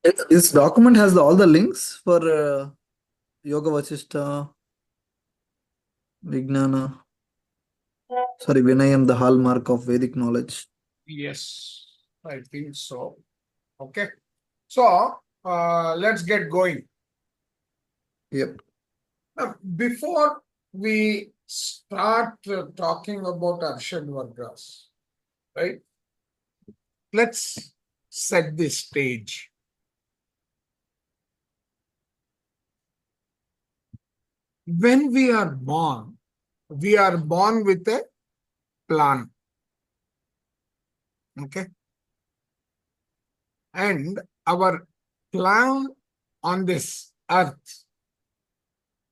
This document has all the links for Yoga Vachishta, Vijnana, sorry, Vinayam, the hallmark of Vedic knowledge. Yes, I think so. Okay. So, let's get going. Yep. Now, before we start talking about Arishadvargas, right? Let's set the stage. When we are born with a plan. Okay. And our plan on this earth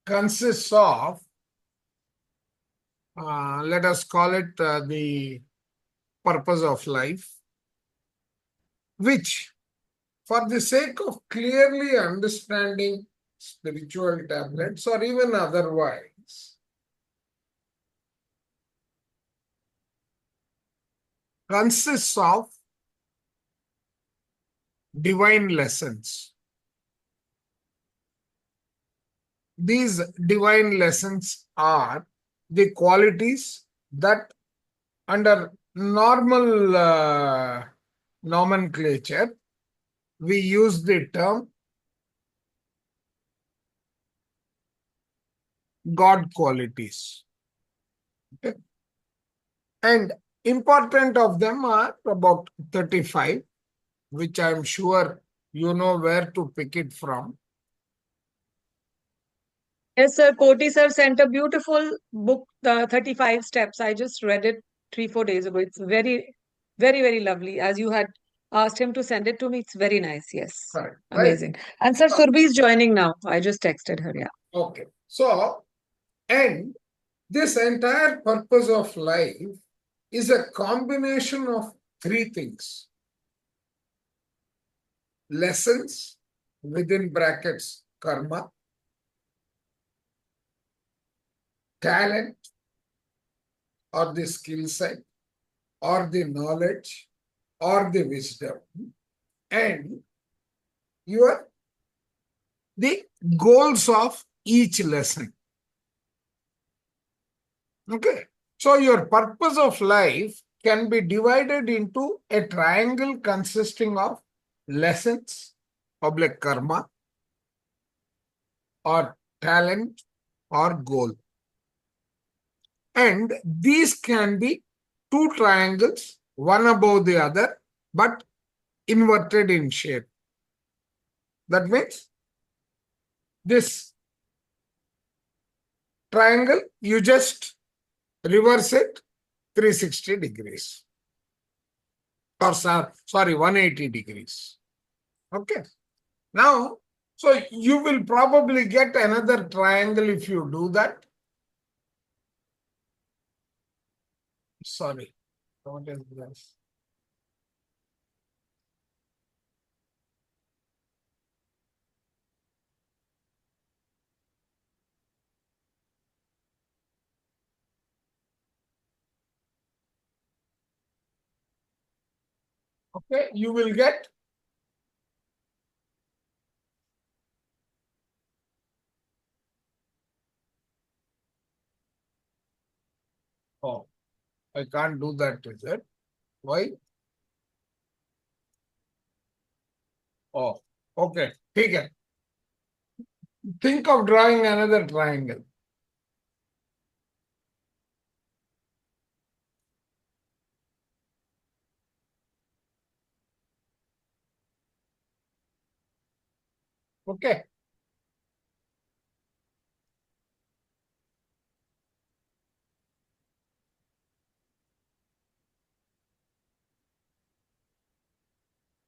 consists of, let us call it the purpose of life, which, for the sake of clearly understanding spiritual tablets or even otherwise, consists of divine lessons. These divine lessons are the qualities that, under normal nomenclature, we use the term God qualities. Okay. And important of them are about 35, which I'm sure you know where to pick it from. Yes, sir. Koti sir sent a beautiful book, the 35 Steps. I just read it 3, 4 days ago. It's very, very, very lovely. As you had asked him to send it to me, it's very nice. Yes. Correct. Amazing. And sir, Surbhi is joining now. I just texted her. Yeah. Okay. So, and this entire purpose of life is a combination of three things: lessons, within brackets, karma; talent, or the skill set, or the knowledge, or the wisdom; and the goals of each lesson. Okay. So your purpose of life can be divided into a triangle consisting of lessons, public karma, or talent, or goal. And these can be two triangles, one above the other, but inverted in shape. That means this triangle, you just reverse it 360 degrees. Or sorry, 180 degrees. Okay. Now, so you will probably get another triangle if you do that. Sorry. What is this? Okay, you will get oh, I can't do that, is it? Why? Oh, okay. Take it. Think of drawing another triangle. Okay.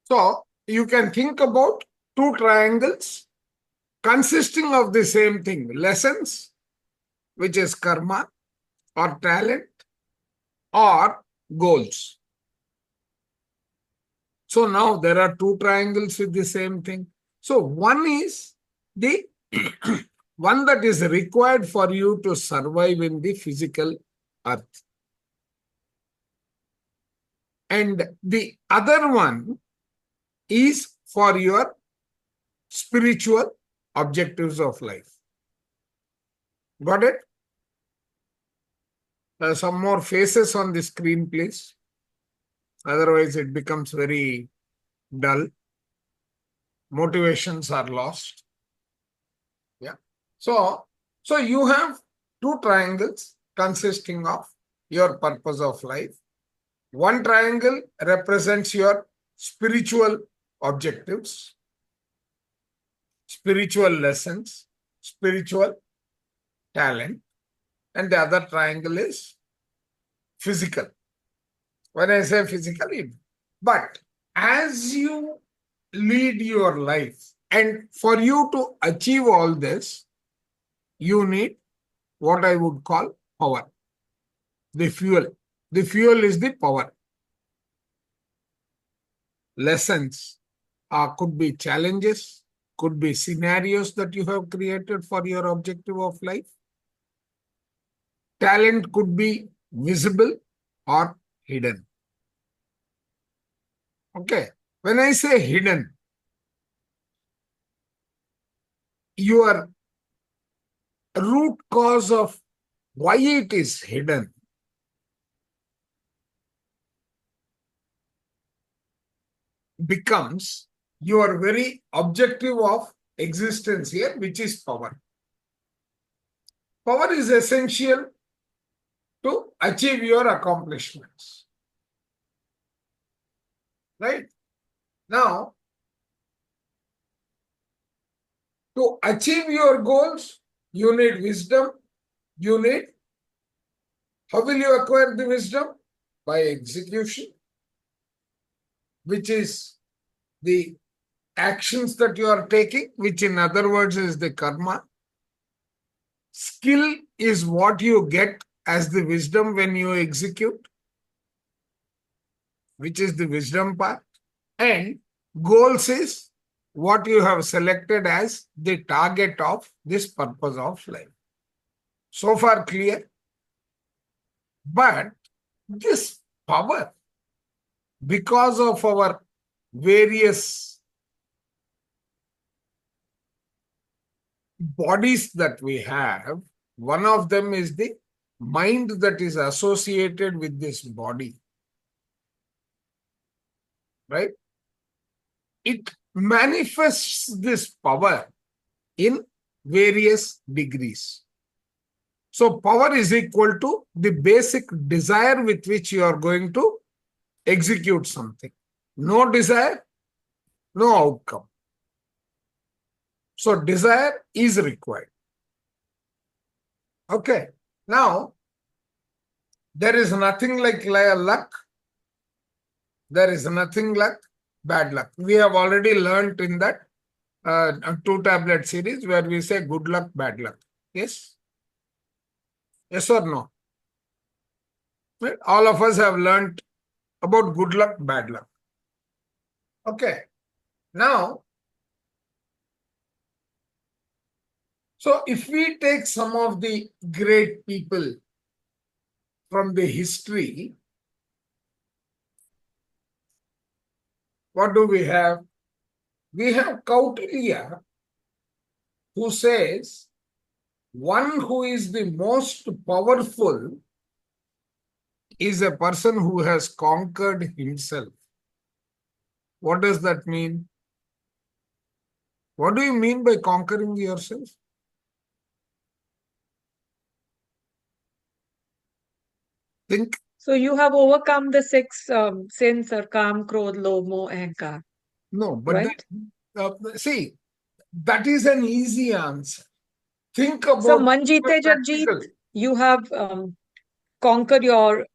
So you can think about two triangles consisting of the same thing: lessons, which is karma, or talent, or goals. So now there are two triangles with the same thing. So one is the one that is required for you to survive in the physical earth. And the other one is for your spiritual objectives of life. Got it? Some more faces on the screen, please. Otherwise, it becomes very dull. Motivations are lost. Yeah. So you have two triangles consisting of your purpose of life. One triangle represents your spiritual objectives, spiritual lessons, spiritual talent, and the other triangle is physical. When I say physical, but as you lead your life, and for you to achieve all this, you need what I would call power, the fuel. The fuel is the power. Lessons could be challenges, could be scenarios that you have created for your objective of life. Talent could be visible or hidden. Okay. When I say hidden, your root cause of why it is hidden becomes your very objective of existence here, which is power. Power is essential to achieve your accomplishments. Right? Now, to achieve your goals, you need wisdom. You need, how will you acquire the wisdom? By execution, which is the actions that you are taking, which in other words is the karma. Skill is what you get as the wisdom when you execute, which is the wisdom part. And goals is what you have selected as the target of this purpose of life. So far clear? But this power, because of our various bodies that we have, one of them is the mind that is associated with this body. Right? It manifests this power in various degrees. So power is equal to the basic desire with which you are going to execute something. No desire, no outcome. So desire is required. Okay. Now, there is nothing like luck. There is nothing like bad luck. We have already learned in that 2-tablet series where we say good luck, bad luck. Yes? Yes or no? Right? All of us have learned about good luck, bad luck. Okay. Now, so if we take some of the great people from the history, what do we have? We have Kautilya, who says, one who is the most powerful is a person who has conquered himself. What does that mean? What do you mean by conquering yourself? Think. So you have overcome the 6 sins or Kam, Krodh, Lobh, Moh, Ahankar. No, but right? see, that is an easy answer. Think So about Man Jeete Jagjeet, practical. you have conquered your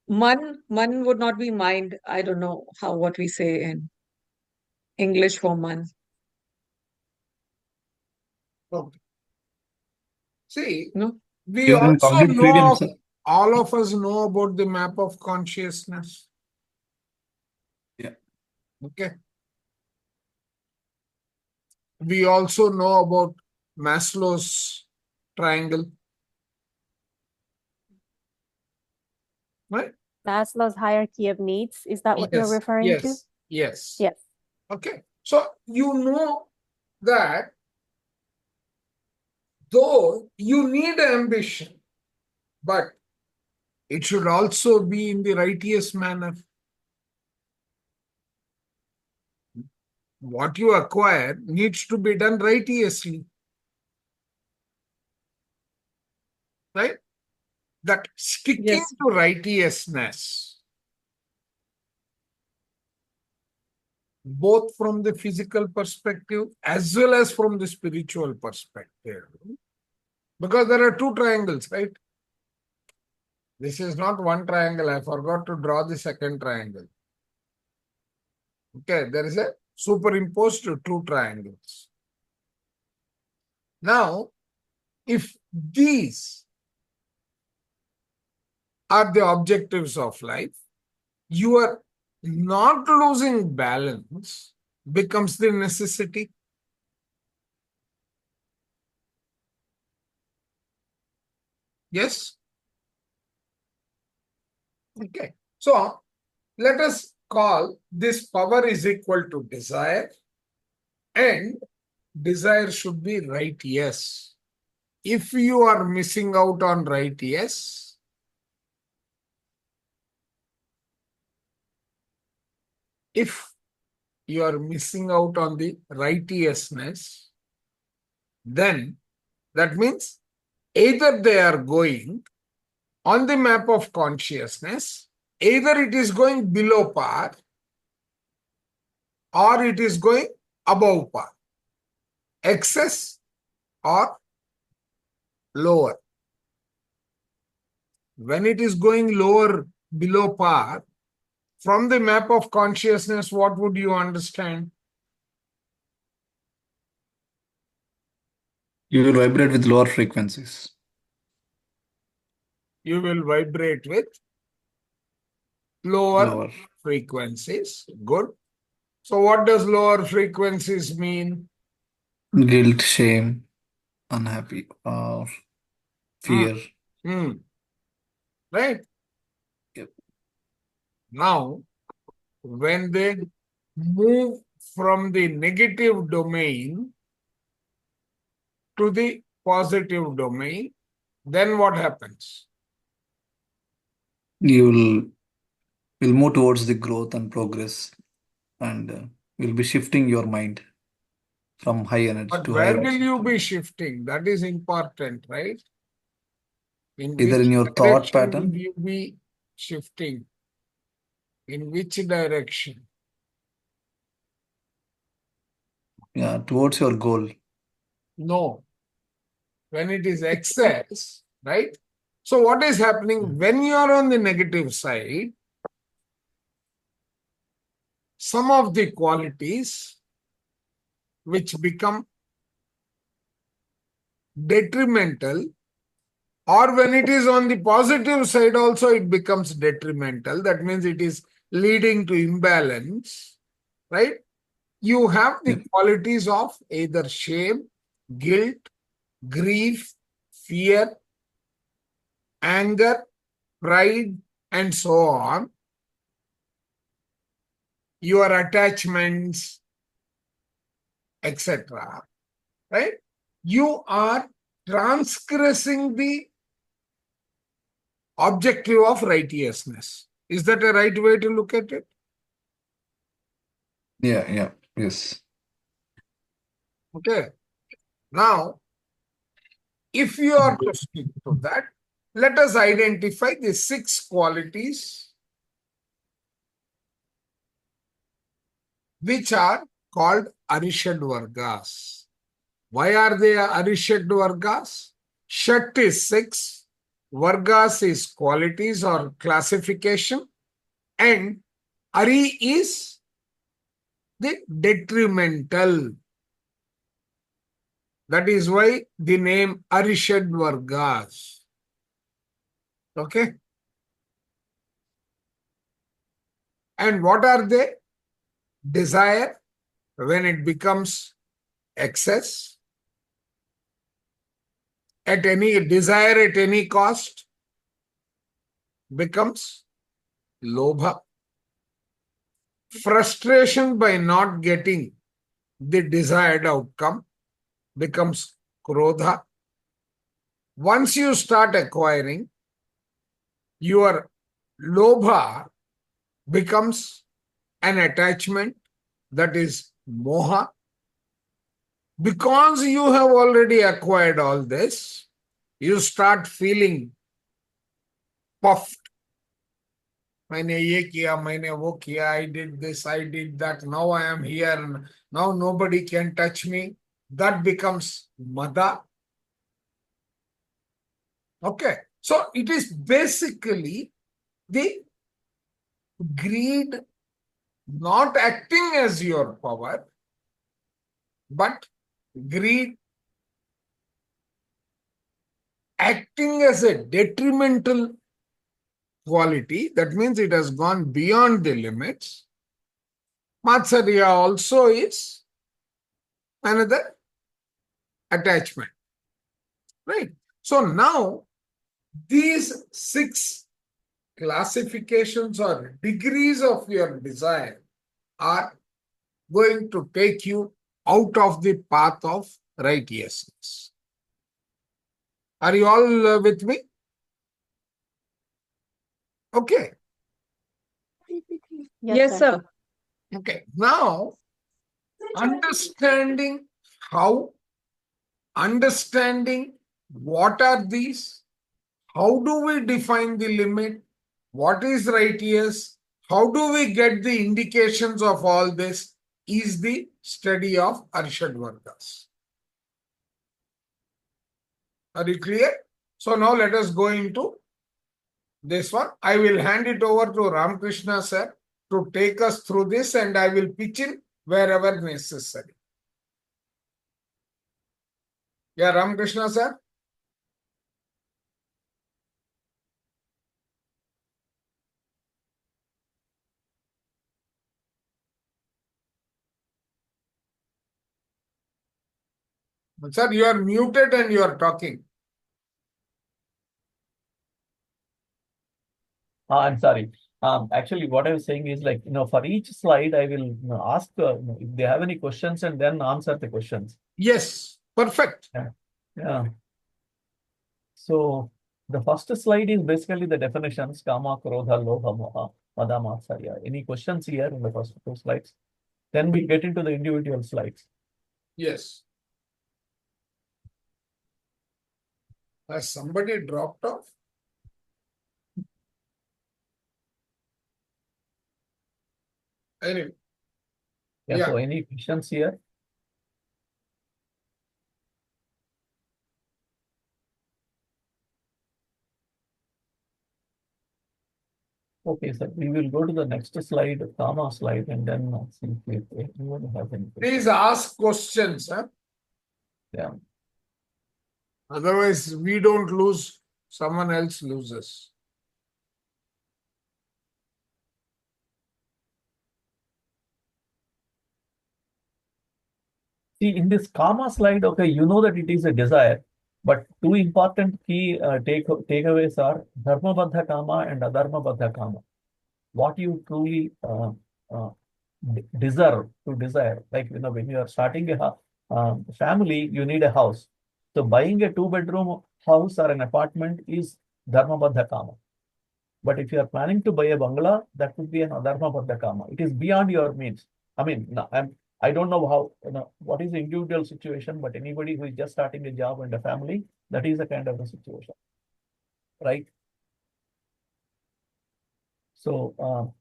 man. Man would not be mind. I don't know what we say in English for man. Okay. See, No? we You're in also complete freedom, know, sir. all of us know about the map of consciousness. Yeah. Okay. We also know about Maslow's triangle. Right? Maslow's hierarchy of needs. Is that what you're referring to? Yes. Yes. Okay. So you know that though you need ambition, but it should also be in the righteous manner. What you acquire needs to be done righteously. Right? That sticking Yes. to righteousness, both from the physical perspective as well as from the spiritual perspective. Because there are two triangles, right? This is not one triangle. I forgot to draw the second triangle. Okay, there is a superimposed two triangles. Now, if these are the objectives of life, you are not losing balance becomes the necessity. Yes? Okay. So, let us call this power is equal to desire, and desire should be right yes. If you are missing out on right yes, if you are missing out on the righteousness, then that means either they are going on the map of consciousness, either it is going below par or it is going above par, excess or lower. When it is going lower below par, from the map of consciousness, what would you understand? You will vibrate with lower frequencies. You will vibrate with lower Lower. frequencies. Good. So what does lower frequencies mean? Guilt, shame, unhappy, or Hmm. fear. Right? Yep. Now, when they move from the negative domain to the positive domain, then what happens? You will move towards the growth and progress, and you'll be shifting your mind from high energy But to high where will energy. you be shifting? That is important, right? In Either in which your thought direction will pattern, you be shifting? In which direction? yeah, towards your goal. No. When it is excess, right? So what is happening when you are on the negative side? Some of the qualities which become detrimental, or when it is on the positive side also it becomes detrimental. That means it is leading to imbalance, right? You have the Yep. qualities of either shame, guilt, grief, fear, anger, pride, and so on. Your attachments, etc. Right? You are transgressing the objective of righteousness. Is that a right way to look at it? Yeah, yes. Okay. Now, if you are to stick to that, let us identify the 6 qualities which are called Arishadvargas. Why are they Arishadvargas? Shat is 6, Vargas is qualities or classification, and Ari is the detrimental. That is why the name Arishadvargas. Okay? And what are they? Desire, when it becomes excess, at any desire at any cost, becomes lobha. Frustration by not getting the desired outcome becomes krodha. Once you start acquiring, your lobha becomes an attachment, that is moha. Because you have already acquired all this, you start feeling puffed. मैंने ये किया, मैंने वो किया, I did this, I did that, now I am here, now nobody can touch me. That becomes mada. Okay, so it is basically the greed not acting as your power, but greed acting as a detrimental quality. That means it has gone beyond the limits. Matsarya also is another attachment, right? So now these 6 classifications or degrees of your desire are going to take you out of the path of righteousness. Are you all with me? Okay. Yes, sir. Okay. Now, understanding how, understanding what are these, how do we define the limit, what is righteous, how do we get the indications of all this is the study of Arishadvargas. Are you clear? So now let us go into this one. I will hand it over to Ramakrishna sir to take us through this, and I will pitch in wherever necessary. Yeah, Ramakrishna sir. Sir, you are muted and you are talking. I'm sorry. Actually, what I was saying is like, for each slide, I will ask if they have any questions and then answer the questions. Yes, perfect. Yeah. So the first slide is basically the definitions, kama, krodha, lobha, moha, mada, matsarya. Any questions here in the first 2 slides? Then we get into the individual slides. Yes. Has somebody dropped off? Anyway. Yeah. So any questions here? Okay, so we will go to the next slide, kama slide, and then see if anyone has any questions. Please ask questions. Huh? Yeah. Otherwise, we don't lose, someone else loses. See, in this kama slide, okay, you know that it is a desire, but 2 important key takeaways are dharma baddha kama and adharma baddha kama. What you truly deserve to desire, like when you are starting a family, you need a house. So buying a 2-bedroom house or an apartment is dharma baddha kama. But if you are planning to buy a bungalow, that would be an adharma baddha kama. It is beyond your means. I mean, I don't know how, what is the individual situation, but anybody who is just starting a job and a family, that is a kind of a situation, right? So,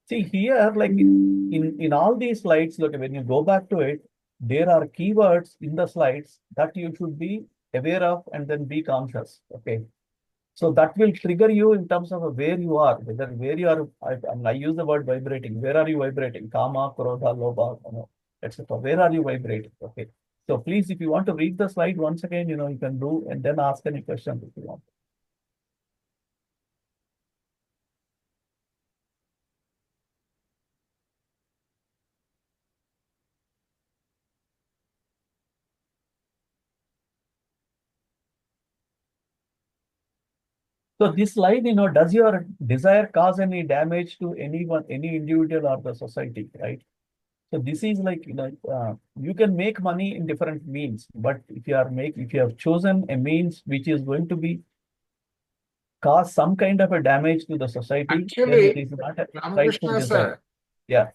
see here, like in all these slides, look, when you go back to it, there are keywords in the slides that you should be aware of and then be conscious, okay? So that will trigger you in terms of where you are, whether where you are. I use the word vibrating. Where are you vibrating? Kama, krodha, lobha, etc. Where are you vibrating? Okay. So please, if you want to read the slide once again, you can do and then ask any questions if you want. So this slide, does your desire cause any damage to anyone, any individual or the society, right? So this is like, you can make money in different means, but if you have chosen a means which is going to be cause some kind of a damage to the society, then it Actually, is not a rightful Ramakrishna desire. sir, Yeah.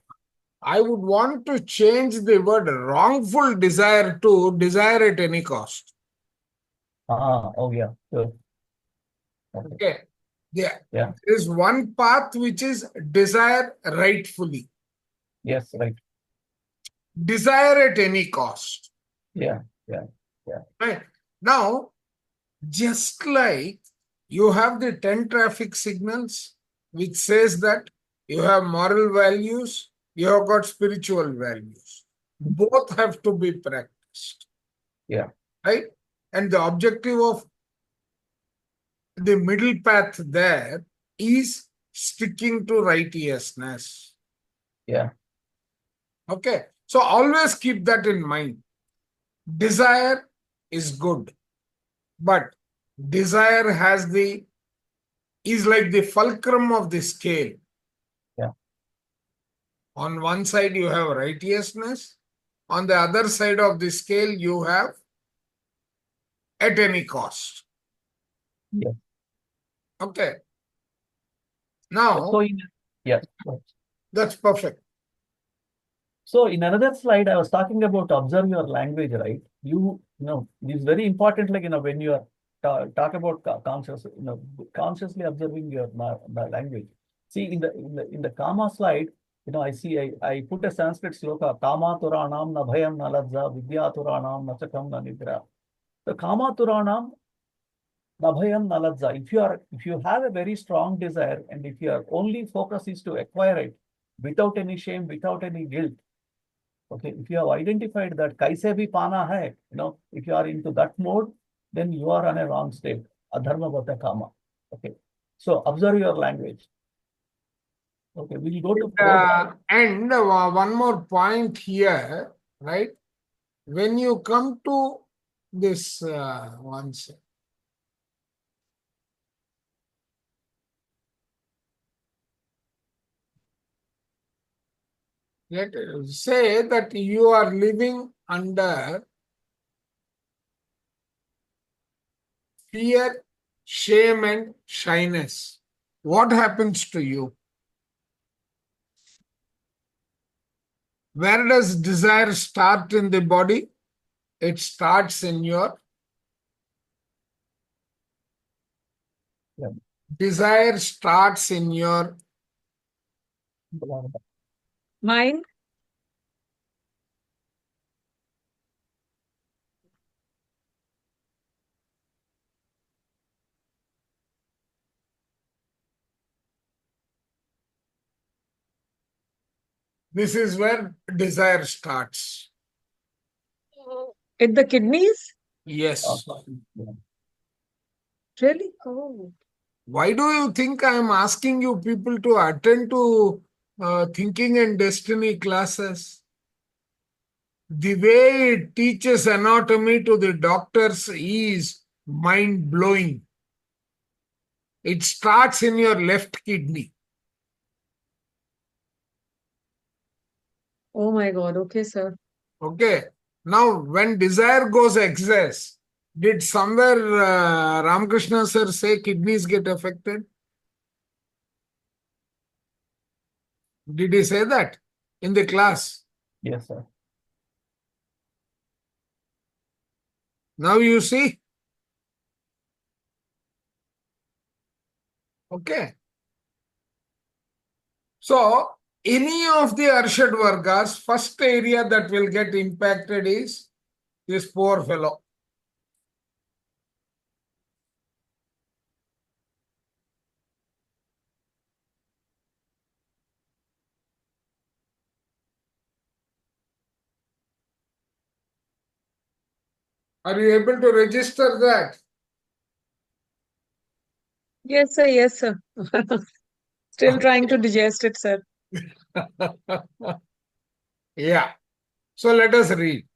I would want to change the word wrongful desire to desire at any cost. Oh yeah. Sure. Okay. Okay. Yeah. Yeah. There is one path which is desire rightfully, Yes. Right. desire at any cost. Yeah. Yeah. Yeah. Right. Now, just like you have the 10 traffic signals, which says that you have moral values, you have got spiritual values. Both have to be practiced. Yeah. Right? And the objective of the middle path there is sticking to righteousness. Yeah. Okay. So always keep that in mind. Desire is good, but desire is like the fulcrum of the scale. Yeah. On one side you have righteousness, on the other side of the scale you have at any cost. Yeah. Okay. Now, So yeah. that's perfect. So in another slide, I was talking about observe your language, right? This is very important. Like, when you are talk about conscious, consciously observing your language. See, in the Kama slide, I put a Sanskrit sloka, Kama Turanam na bhayam na ladza, Vidya Turanam na chakam na nidra. The Kama Turanam na bhayam na ladza. If you have a very strong desire, and if your only focus is to acquire it without any shame, without any guilt. Okay, if you have identified that kaise bhi pana hai, if you are into that mode, then you are on a wrong state. Adharma bhata kama. Okay, so observe your language. Okay, we'll go to And one more point here, right? When you come to this let us say that you are living under fear, shame, and shyness. What happens to you? Where does desire start in the body? It starts in your desire starts in your Mine? this is where desire starts. In the kidneys? Yes. Really? Oh. Why do you think I am asking you people to attend to thinking and destiny classes? The way it teaches anatomy to the doctors is mind-blowing. It starts in your left kidney. Oh my God. Okay, sir. Okay. Now, when desire goes excess, did somewhere Ramakrishna sir say kidneys get affected? Did he say that in the class? Yes, sir. Now you see. Okay. So, any of the Arishadvargas, first area that will get impacted is this poor fellow. Are you able to register that? Yes, sir. Yes, sir. Still trying to digest it, sir. Yeah. So let us read.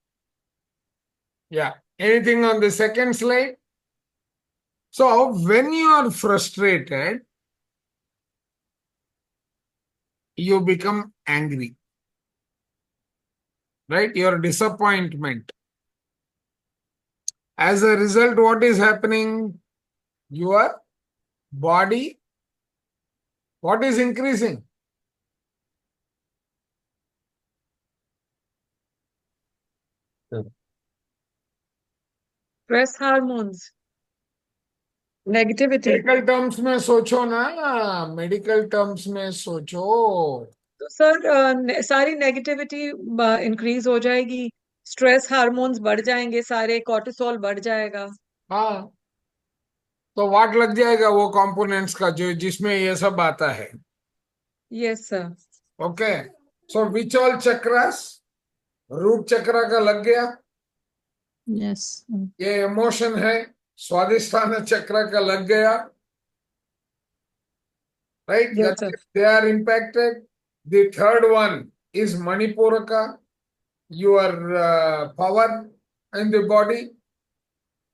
Yeah. Anything on the second slide? So when you are frustrated, you become angry. right? Your disappointment. As a result, what is happening? Your body, what is increasing? Stress hormones, negativity. Medical terms में सोचो ना, medical terms में सोचो. तो sir सारी negativity increase हो जाएगी, stress hormones बढ़ जाएंगे, सारे कॉर्टिसोल बढ़ जाएगा. हाँ, तो वाट लग जाएगा वो कंपोनेंट्स का जो जिसमें ये सब आता है. Yes sir. Okay, so which all chakras? Root chakra का लग गया. Yes. ये इमोशन है, स्वादिष्ठान चक्र का लग गया. Right? Yes, That sir. they are impacted. The third one is Manipuraka, your power in the body.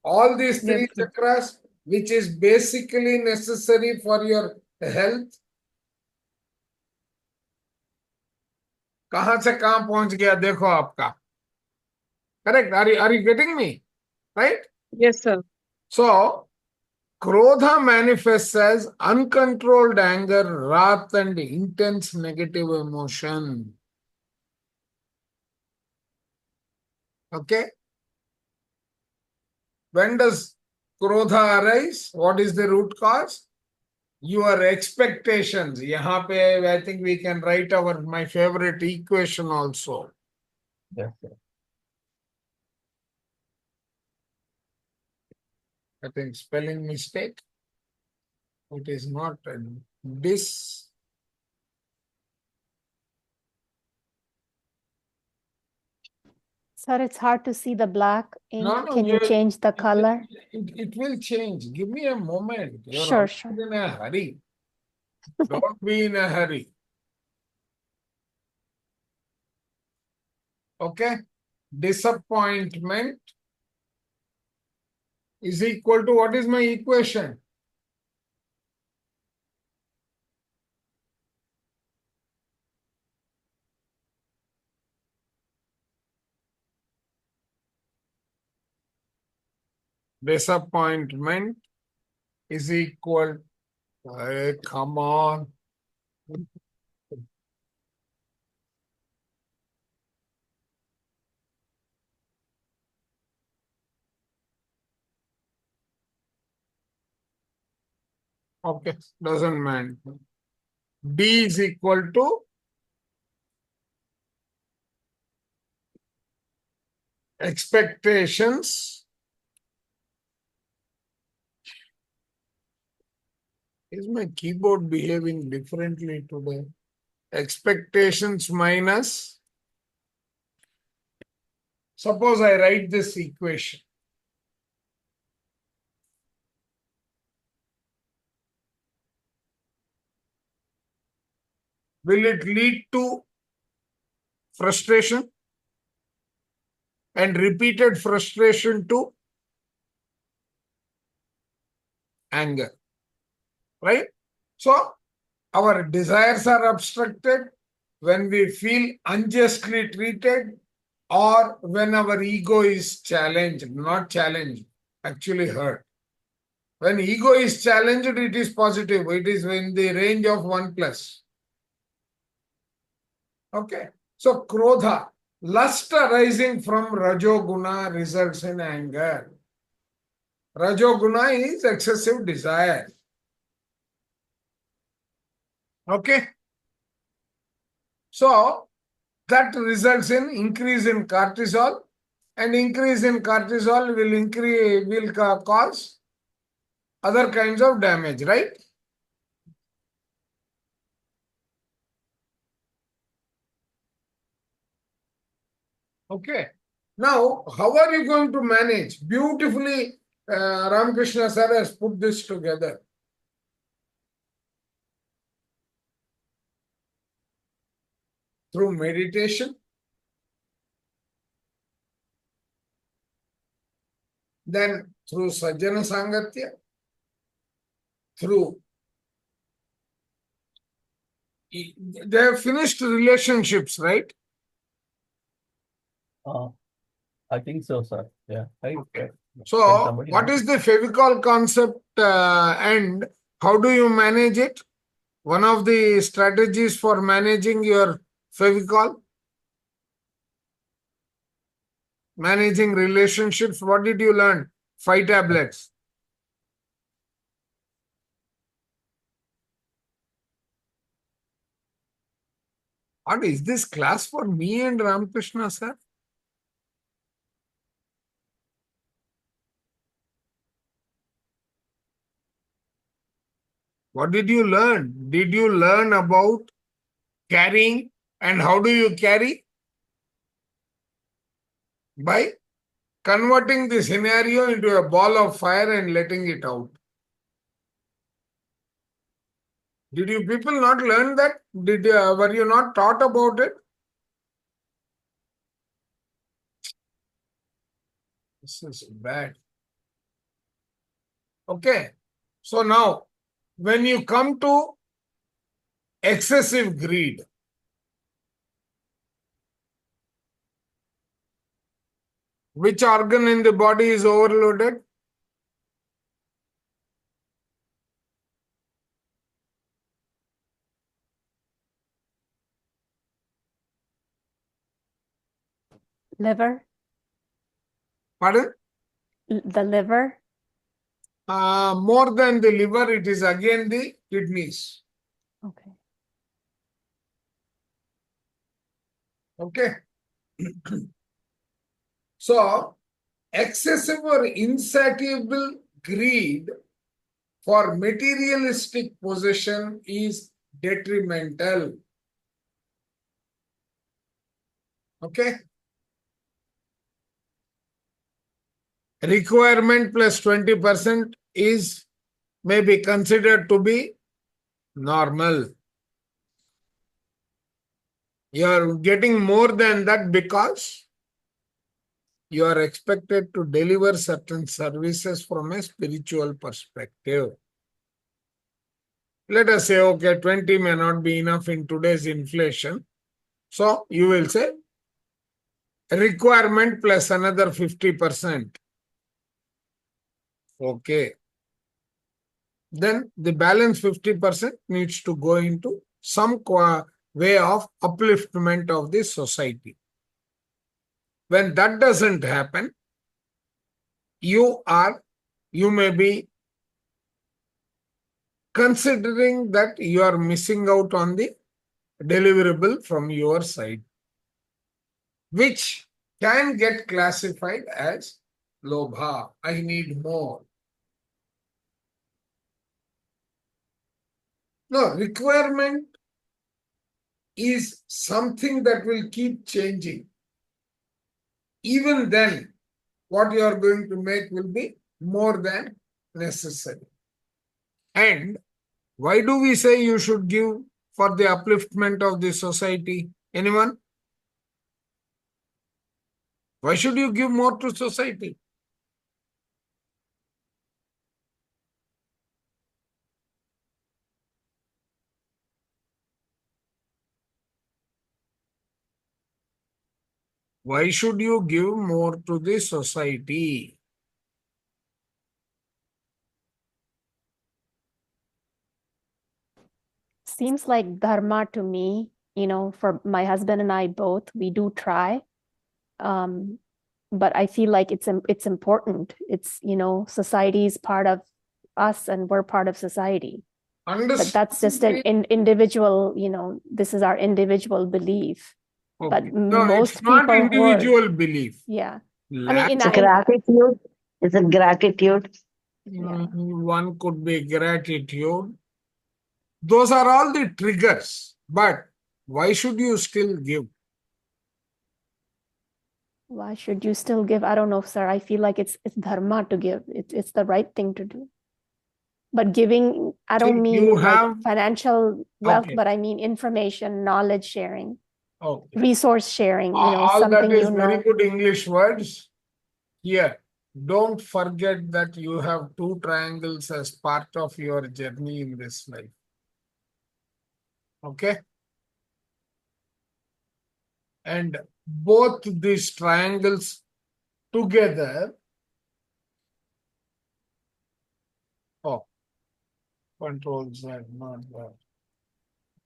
All these three Yes, sir. chakras, which is basically necessary for your health. कहां से कहां पहुंच गया देखो आपका. Correct? Are you getting me? Right? Yes, sir. So, Krodha manifests as uncontrolled anger, wrath, and intense negative emotion. Okay? When does Krodha arise? What is the root cause? Your expectations. Yahan pe, I think we can write my favorite equation also. Yes, sir. I think spelling mistake. It is not a dis. Sir, it's hard to see the black ink. No, Can you change the color? It will change. Give me a moment. You're Sure, always sure. in a hurry. Don't be in a hurry. Okay? Disappointment is equal to, what is my equation? Disappointment is equal, hey, come on. Okay, doesn't matter. D is equal to expectations. Is my keyboard behaving differently today? Expectations minus. Suppose I write this equation. Will it lead to frustration and repeated frustration to anger? Right? So, our desires are obstructed when we feel unjustly treated or when our ego is challenged, not challenged, actually hurt. When ego is challenged, it is positive. It is in the range of 1 plus. Okay. So, Krodha, lust arising from Rajoguna results in anger. Rajoguna is excessive desire. Okay. So, that results in increase in cortisol, and increase in cortisol will cause other kinds of damage, right? Okay. Now, how are you going to manage? Beautifully, Ramakrishna sir has put this together. Through meditation, then through Sajjana Sangatya, through they have finished relationships, right? I think so, sir. Yeah. Right. Okay. Can So, somebody what know? is the Fevicol concept and how do you manage it? One of the strategies for managing your Fevicol, managing relationships. What did you learn? 5 tablets. What is this class for me and Ramakrishna, sir? What did you learn? Did you learn about carrying and how do you carry? By converting the scenario into a ball of fire and letting it out. Did you people not learn that? Were you not taught about it? This is bad. Okay. So now, when you come to excessive greed, which organ in the body is overloaded? Liver, Pardon? the liver. More than the liver, it is again the kidneys. Okay. Okay. So, excessive or insatiable greed for materialistic possession is detrimental. Okay. Requirement plus 20% is may be considered to be normal. You are getting more than that because you are expected to deliver certain services from a spiritual perspective. Let us say, okay, 20 may not be enough in today's inflation. So you will say requirement plus another 50%. Okay. Then the balance 50% needs to go into some way of upliftment of the society. When that doesn't happen, you may be considering that you are missing out on the deliverable from your side, which can get classified as lobha. I need more. No, requirement is something that will keep changing. Even then, what you are going to make will be more than necessary. And why do we say you should give for the upliftment of the society? Anyone? Why should you give more to society? Why should you give more to the society? Seems like dharma to me, for my husband and I both, we do try. But I feel like it's important. It's, society is part of us and we're part of society. But that's just an individual, this is our individual belief. But Okay. No, most it's not people individual belief. yeah. I mean, It's gratitude. Is it gratitude? One could be gratitude. Those are all the triggers. But why should you still give? Why should you still give? I don't know, sir. I feel like it's dharma to give. It's the right thing to do. But giving, I don't mean like financial wealth, but I mean information, knowledge sharing, resource sharing, All something that is very good English words. Here, don't forget that you have 2 triangles as part of your journey in this life. Okay? And both these triangles together. Oh, control Z, not that.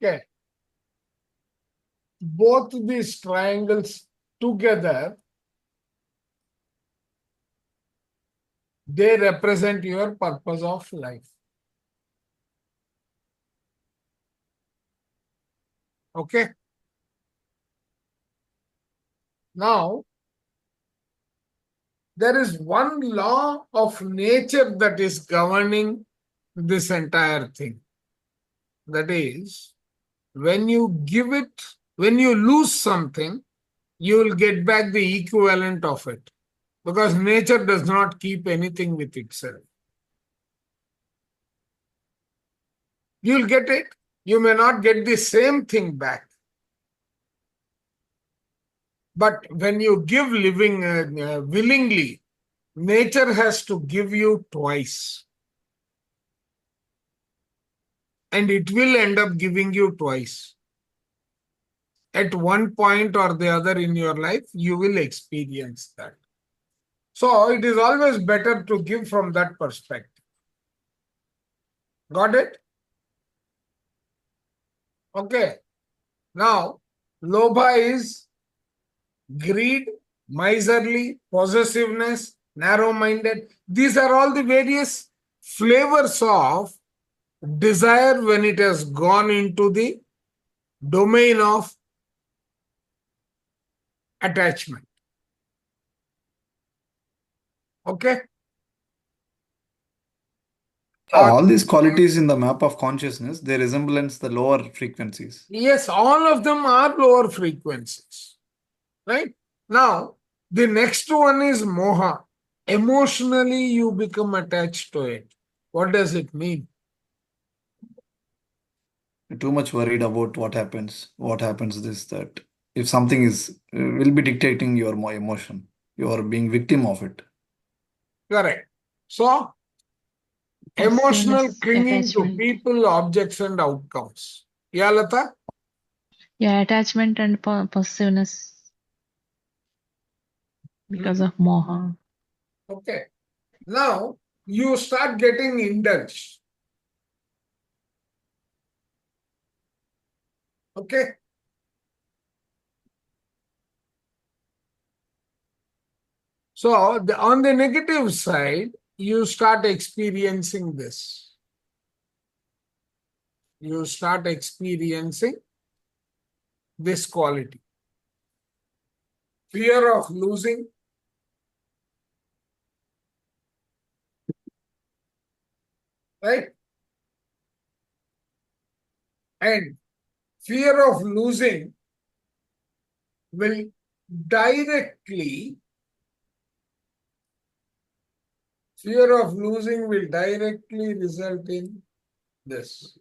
Okay. Both these triangles together, they represent your purpose of life. Okay. Now, there is one law of nature that is governing this entire thing. That is, when you give it, when you lose something, you will get back the equivalent of it. Because nature does not keep anything with itself. You'll get it. You may not get the same thing back. But when you give willingly, nature has to give you twice. And it will end up giving you twice. At one point or the other in your life, you will experience that. So it is always better to give from that perspective. Got it? Okay. Now, Lobha is greed, miserly, possessiveness, narrow-minded. These are all the various flavors of desire when it has gone into the domain of attachment. Okay? All these qualities in the map of consciousness, they resemblance the lower frequencies. Yes, all of them are lower frequencies. Right? Now, the next one is moha. Emotionally, you become attached to it. What does it mean? Too much worried about what happens this, that. If something is, will be dictating your emotion, you are being victim of it. Correct. So, emotional clinging to people, objects, and outcomes. Yeah, Lata? Yeah, attachment and possessiveness because of moha. Okay. Now, you start getting indulged. Okay. So, on the negative side, you start experiencing this. You start experiencing this quality. Fear of losing. Right? And fear of losing will directly result in this.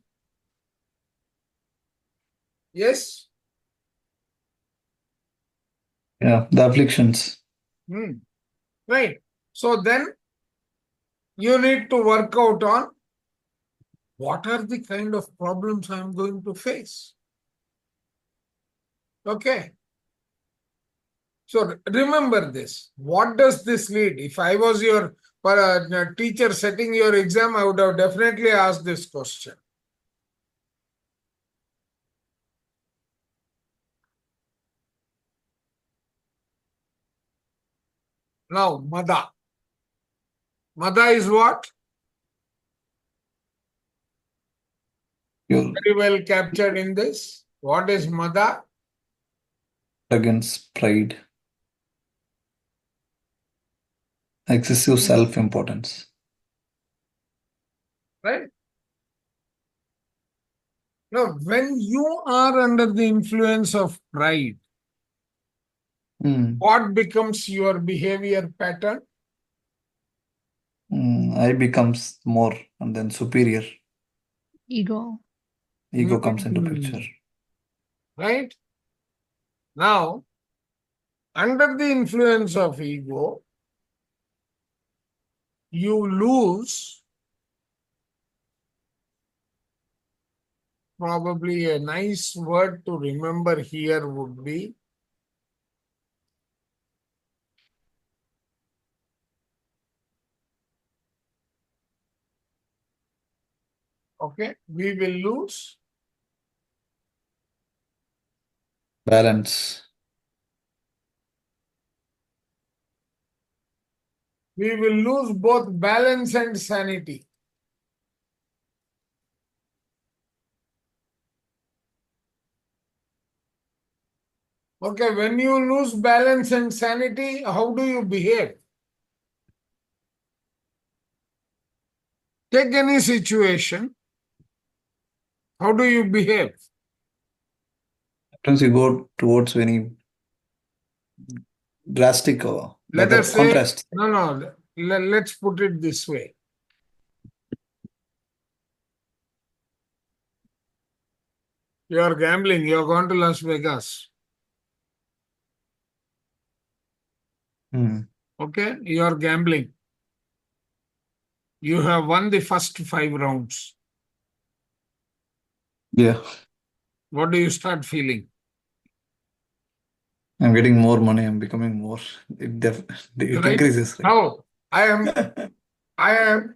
Yes? Yeah, the afflictions. Right. So then you need to work out on what are the kind of problems I'm going to face. Okay. So remember this. What does this lead? If I was your teacher setting your exam, I would have definitely asked this question. Now, Mada. Mada is what? Very well captured in this. What is Mada? Arrogance, pride, excessive self-importance. Right? Now, when you are under the influence of pride, what becomes your behavior pattern? I becomes more and then superior. Ego. Ego comes into picture. Right? Now, under the influence of ego, you lose probably a nice word to remember here would be Okay, we will lose balance. we will lose both balance and sanity. Okay, when you lose balance and sanity, how do you behave? Take any situation. How do you behave? Sometimes you go towards any drastic or Let better us say, contrast. no, let's put it this way. You are gambling, you are going to Las Vegas. Okay, you are gambling. You have won the first 5 rounds. Yeah. What do you start feeling? I'm getting more money. I'm becoming more. It Right? increases. Right? Now, I am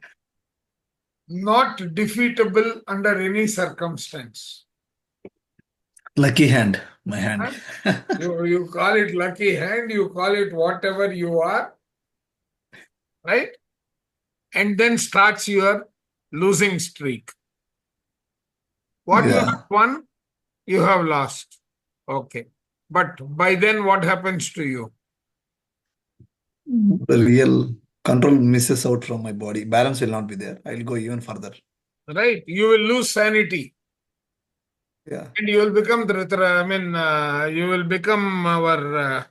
not defeatable under any circumstance. Lucky hand, my hand. Huh? You call it lucky hand, you call it whatever you are, right? And then starts your losing streak. What you have won, you have lost. Okay. But by then, what happens to you? The real control misses out from my body. Balance will not be there. I'll go even further. Right? You will lose sanity. Yeah. And you will become, you will become our,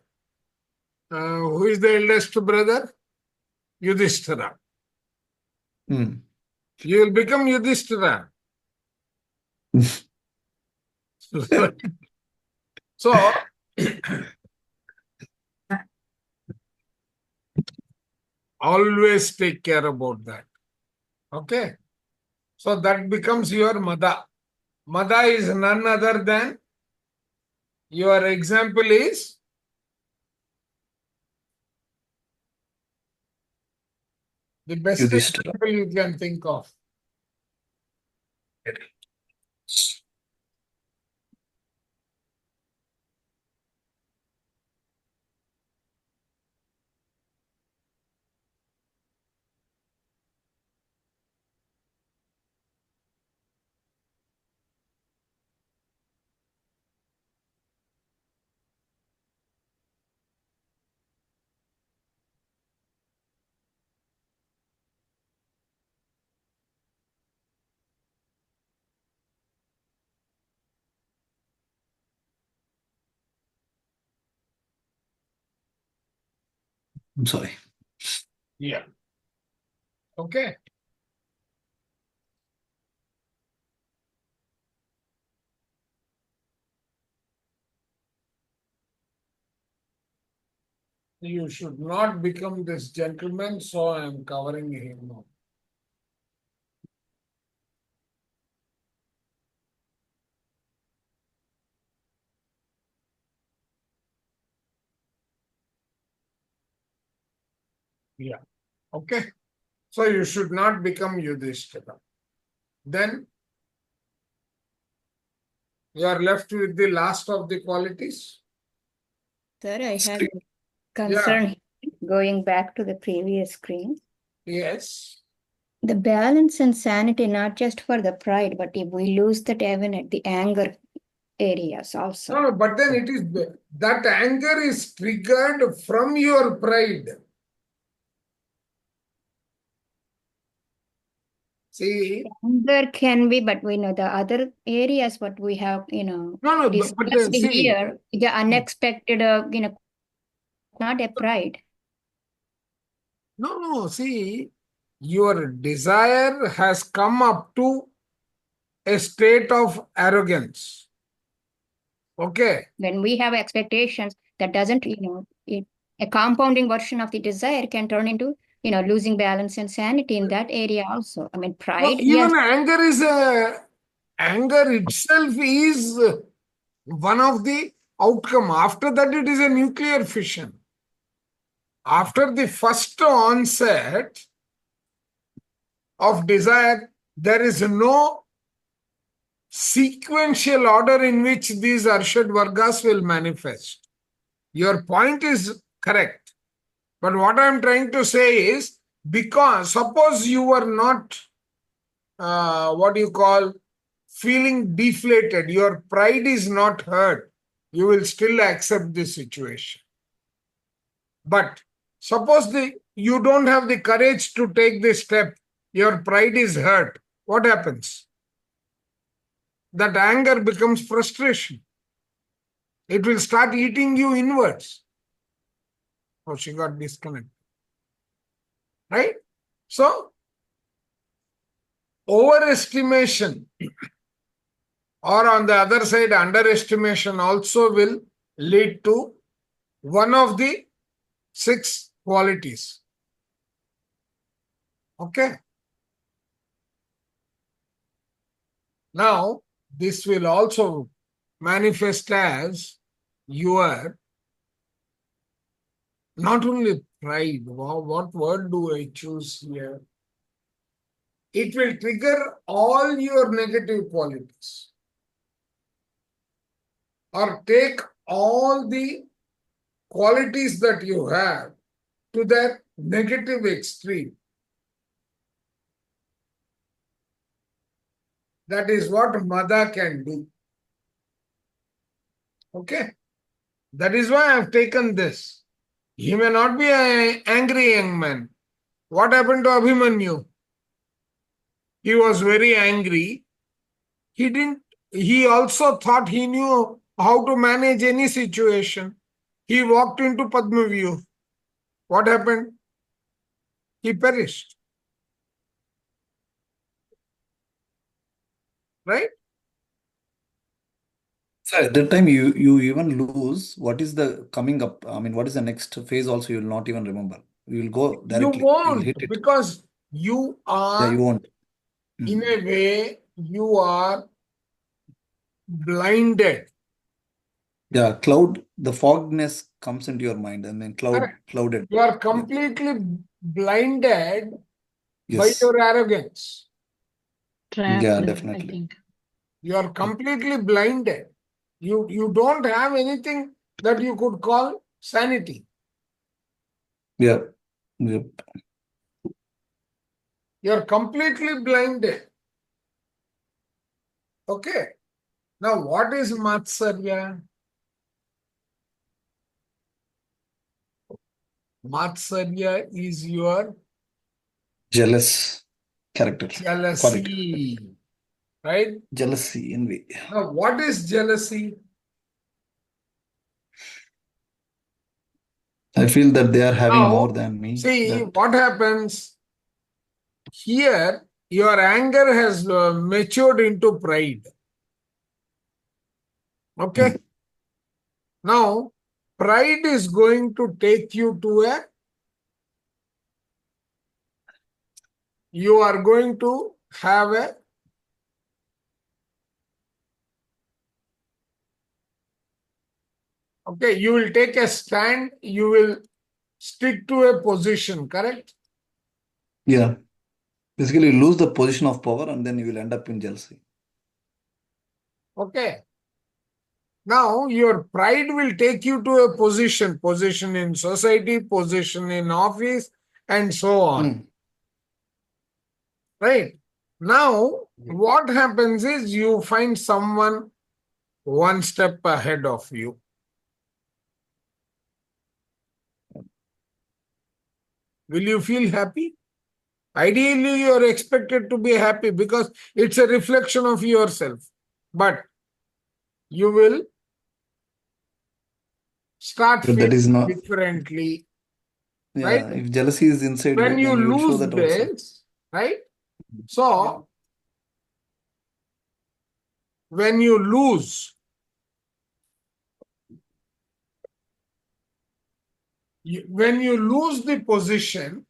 who is the eldest brother? Yudhishthira. Mm. You will become Yudhishthira. So, always take care about that. Okay? So that becomes your mada. Mada is none other than, your example is, the best Yudhishthira. example you can think of. I'm sorry. Yeah. Okay. You should not become this gentleman, so I am covering him now. Yeah. Okay. So you should not become Yudhishthira. Then you are left with the last of the qualities. Sir, I had a concern Going back to the previous screen. Yes. the balance and sanity, not just for the pride, but if we lose that even at the anger areas also. No, but then it is that anger is triggered from your pride. See, Anger can be, but we know the other areas what we have, discussed here, the unexpected, not a pride. No, see, your desire has come up to a state of arrogance. Okay. When we have expectations, that doesn't, a compounding version of the desire can turn into, losing balance and sanity in that area also. I mean, pride, Even yes. anger itself is one of the outcome. After that, it is a nuclear fission. After the first onset of desire, there is no sequential order in which these Arishadvargas will manifest. Your point is correct. But what I'm trying to say is, because suppose you were not, feeling deflated, your pride is not hurt, you will still accept this situation. But suppose you don't have the courage to take this step, your pride is hurt, what happens? That anger becomes frustration. It will start eating you inwards. Oh, she got disconnected. Right? So, overestimation or on the other side, underestimation also will lead to one of the 6 qualities. Okay. Now, this will also manifest as your not only pride. Wow, what word do I choose here? It will trigger all your negative qualities or take all the qualities that you have to that negative extreme. That is what Mada can do. Okay? That is why I have taken this. He may not be an angry young man. What happened to Abhimanyu? He was very angry. He also thought he knew how to manage any situation. He walked into Padmaviyu. What happened? He perished. Right? So at that time, you even lose what is the coming up. I mean, what is the next phase also, you will not even remember. You will go You directly. You will won't, hit it. because you Yeah, you are, won't. in a way, you are blinded. Yeah, the fogness comes into your mind and then clouded. You are completely blinded by Yes. your arrogance. Trapped, Yeah, I definitely. think. You are completely blinded. You don't have anything that you could call sanity. Yeah. Yep. You are completely blinded. Okay. Now, what is Matsarya? Matsarya is your Jealous character. jealousy. Right? Jealousy, envy. Now, what is jealousy? I feel that they are having more Now, than me. see what happens here. Your anger has matured into pride. Okay. Now, pride is going to take you to you are going to have you will take a stand, you will stick to a position, correct? Yeah. Basically, you lose the position of power and then you will end up in jealousy. Okay. Now, your pride will take you to a position in society, position in office, and so on. Right? Now, what happens is you find someone one step ahead of you. Will you feel happy? Ideally, you are expected to be happy because it's a reflection of yourself. But you will start feeling differently. Yeah, right? if jealousy is inside When you, you then you will show lose that also. this, right? So, when you lose, when you lose the position,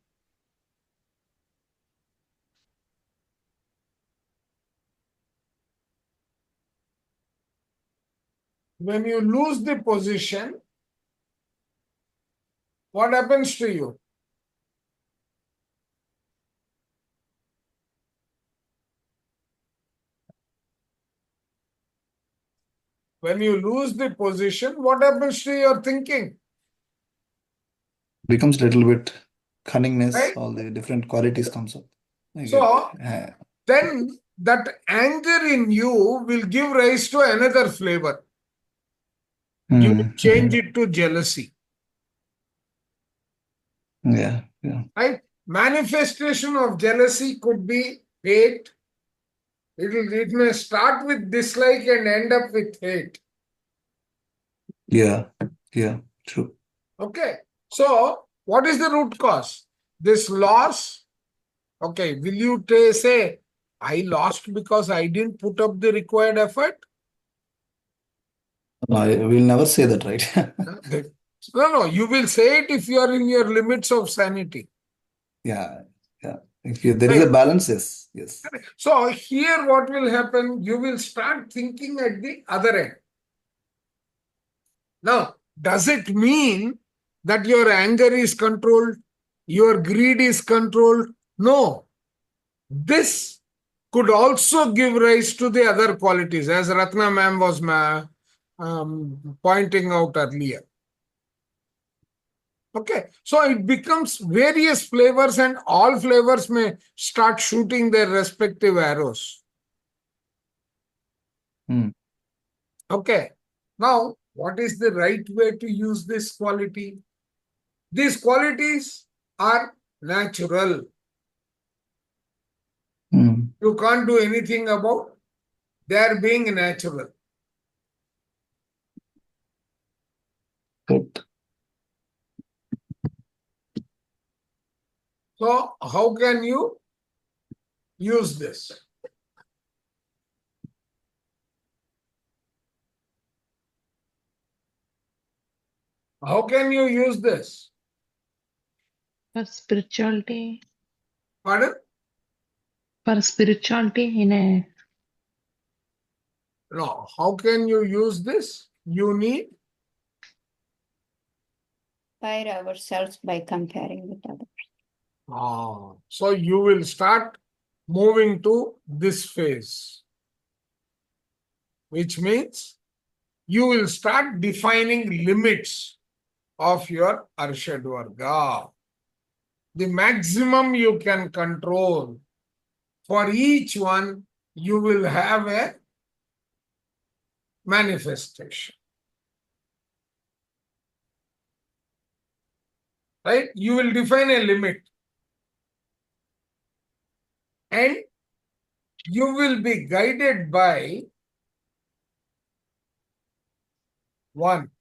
what happens to you? when you lose the position, what happens to your thinking? Becomes a little bit cunningness, Right? all the different qualities comes up. So then that anger in you will give rise to another flavor. You will change it to jealousy. Yeah. Right? Manifestation of jealousy could be hate. It may start with dislike and end up with hate. Yeah, true. Okay. So what is the root cause? This loss. Okay. Will you say, I lost because I didn't put up the required effort? I will never say that, right? No. You will say it if you are in your limits of sanity. Yeah. If there is a balance, yes. So here what will happen? You will start thinking at the other end. Now, does it mean that your anger is controlled? Your greed is controlled? No. This could also give rise to the other qualities, as Ratna ma'am was pointing out earlier. Okay, so it becomes various flavors and all flavors may start shooting their respective arrows. Okay, now what is the right way to use this quality? These qualities are natural. You can't do anything about their being natural. Good. So how can you use this? How can you use this? For spirituality. Pardon? For spirituality in a... No. How can you use this? You need? Inspire ourselves by comparing with others. So you will start moving to this phase, which means you will start defining limits of your Arishadvarga. The maximum you can control. For each one, you will have a manifestation. Right? You will define a limit. And you will be guided by one,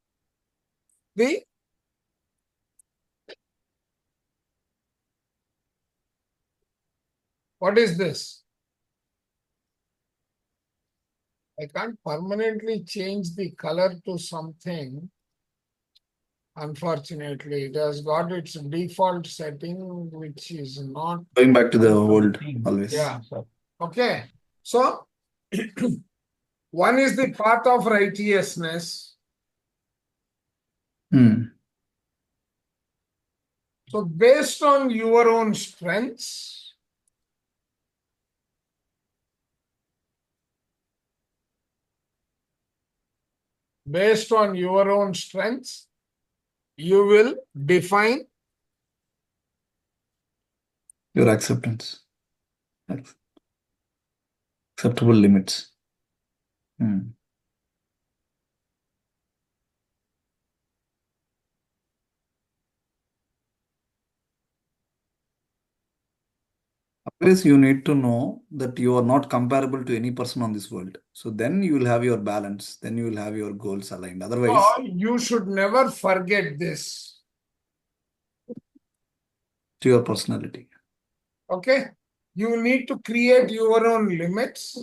what is this? I can't permanently change the color to something. Unfortunately, it has got its default setting, which is not going back to the old always. Yeah. Okay. So one is the path of righteousness. So based on your own strengths, you will define your acceptance. Acceptable limits. Always you need to know that you are not comparable to any person on this world. So then you will have your balance. Then you will have your goals aligned. Otherwise, you should never forget this. To your personality. Okay. You need to create your own limits.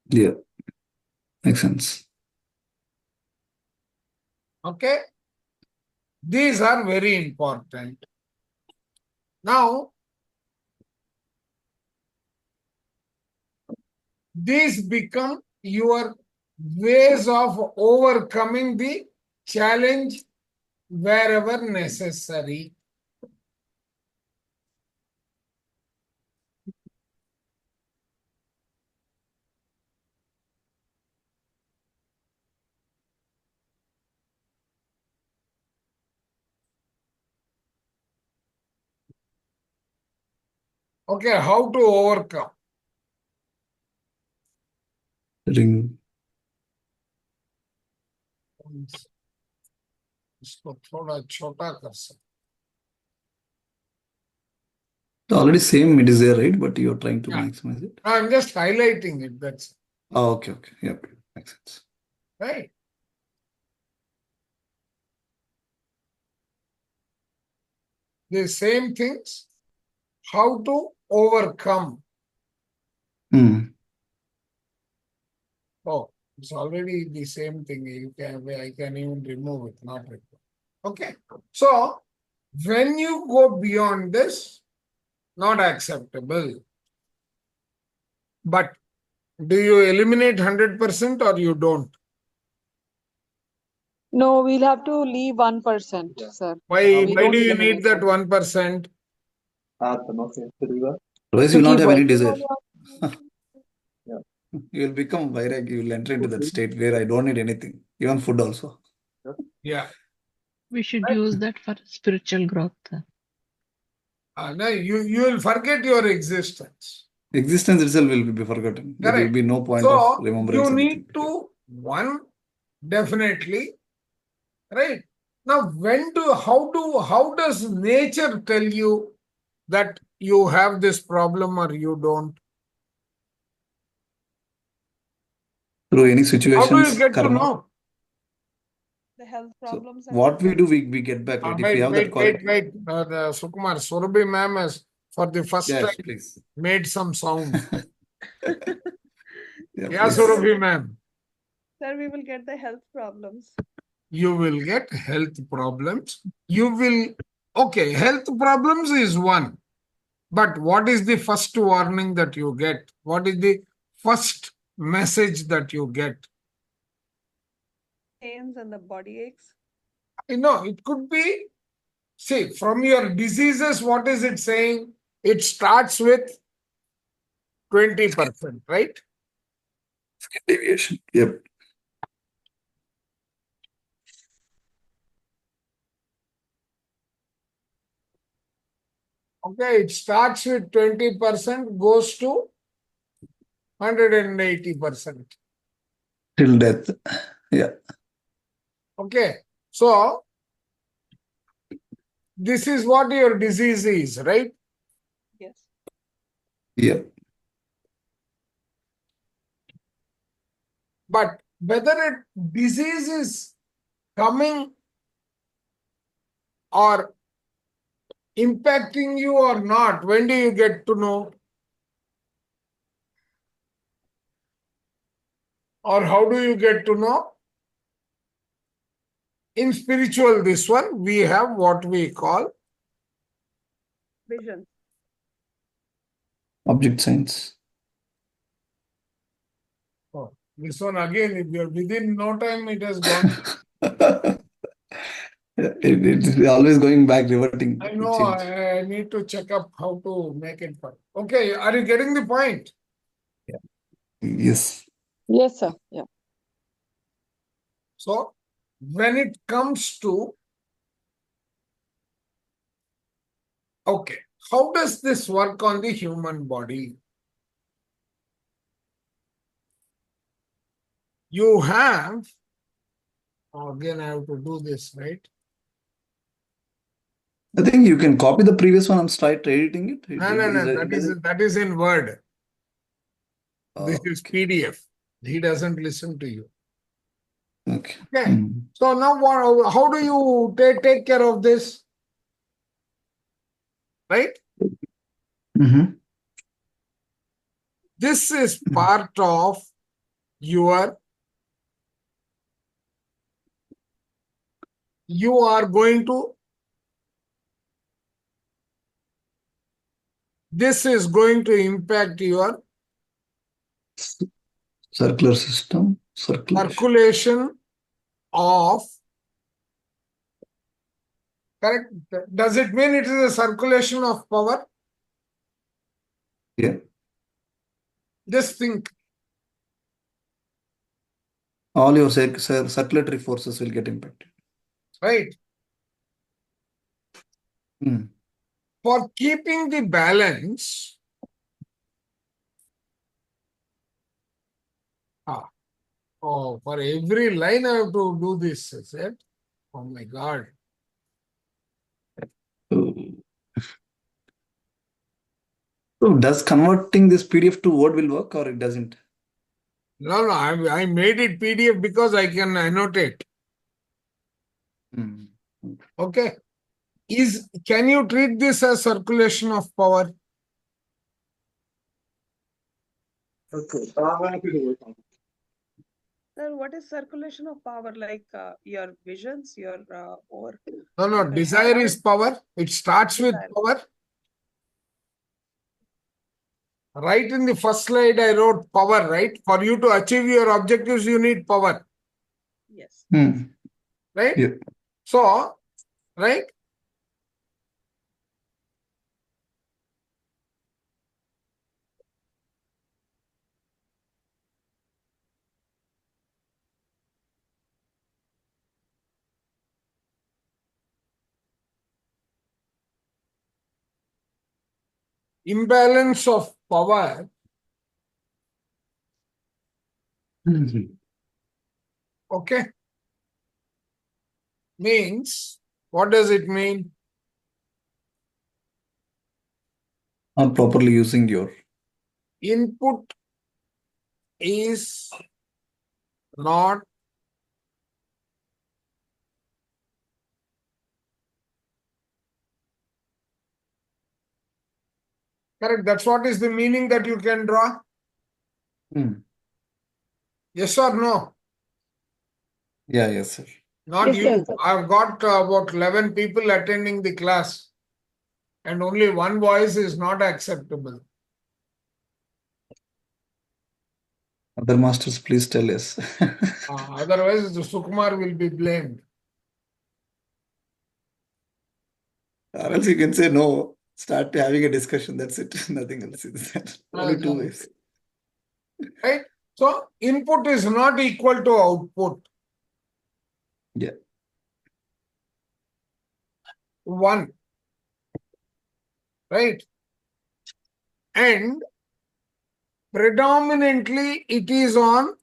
Yeah. Makes sense. Okay. These are very important. Now, these become your ways of overcoming the challenge wherever necessary. Okay, how to overcome? Ring. इसको थोड़ा छोटा कर सकते. Already same it is there, right? But you're trying to Yeah. maximize it. I'm just highlighting it. That's Oh, okay. Yep. Makes sense. right. The same things. How to overcome? Oh, it's already the same thing. I can even remove it, not record. Okay. So when you go beyond this, not acceptable. But do you eliminate 100% or you don't? No, we'll have to leave 1%, sir. Why We do don't you eliminate need that 1%? Otherwise, to you will not keep have any working. desire. You will become vairag. You will enter into that state where I don't need anything, even food also. Yeah. We should use that for spiritual growth. No, you will forget your existence. Existence itself will be forgotten. There will Correct. be no point of So remembrance. you Anything. need to, one, definitely, right? Now, how does nature tell you that you have this problem or you don't? Through any How do situations, you get to karma. know? The health So problems. what we do, we get back, right? If we have that quality. Wait. Sukumar, Surabhi ma'am has, for the first Yes, time, please. made some sound. Yeah, Yeah, please. Surabhi ma'am. Sir, we will get the health problems. You will get health problems. Okay, health problems is one. But what is the first warning that you get? What is the first message that you get? Pains and the body aches. It could be, see, from your diseases, what is it saying? It starts with 20%, right? Deviation. Yep. Okay, it starts with 20%, goes to 180%. Till death. Yeah. Okay, so this is what your disease is, right? Yes. Yep. But whether a disease is coming or impacting you or not, when do you get to know? Or how do you get to know? In spiritual, this one, we have what we call Vision. Object science. Oh, this one again, if you're within no time, it has gone. It's always going back, reverting. I know, I need to check up how to make it fun. Okay, are you getting the point? Yeah. Yes. Yes, sir. Yeah. So, when it comes to, okay, how does this work on the human body? You have, again, I have to do this, right? I think you can copy the previous one and start editing it. No, that is in Word. This is PDF. He doesn't listen to you. Okay. Okay. So now how do you take care of this? Right? This is part of your, you are going to, this is going to impact your circular system, circulation of, correct? Does it mean it is a circulation of power? Yeah. Just think. All your circulatory forces will get impacted. Right. For keeping the balance, Oh, for every line I have to do this, is it? Oh my God. So does converting this PDF to Word will work or it doesn't? No, I made it PDF because I can annotate. Okay. Can you treat this as circulation of power? Okay. Sir, what is circulation of power? Like your visions, or No, desire is power. It starts with power. Right in the first slide, I wrote power, right? For you to achieve your objectives, you need power. Yes. Right? Yeah. So, right? Imbalance of power. Okay. Means, what does it mean? Not properly using your Input is not correct. That's what is the meaning that you can draw. Yes or no? Yeah, yes, sir. Not Yes, you. sir. I've got about 11 people attending the class, and only one voice is not acceptable. Other masters, please tell us. Otherwise, Sukumar will be blamed. Or else you can say no, start having a discussion. That's it. Nothing else is that. Only two ways. Right? So, input is not equal to output. Yeah. One. Right? And predominantly it is on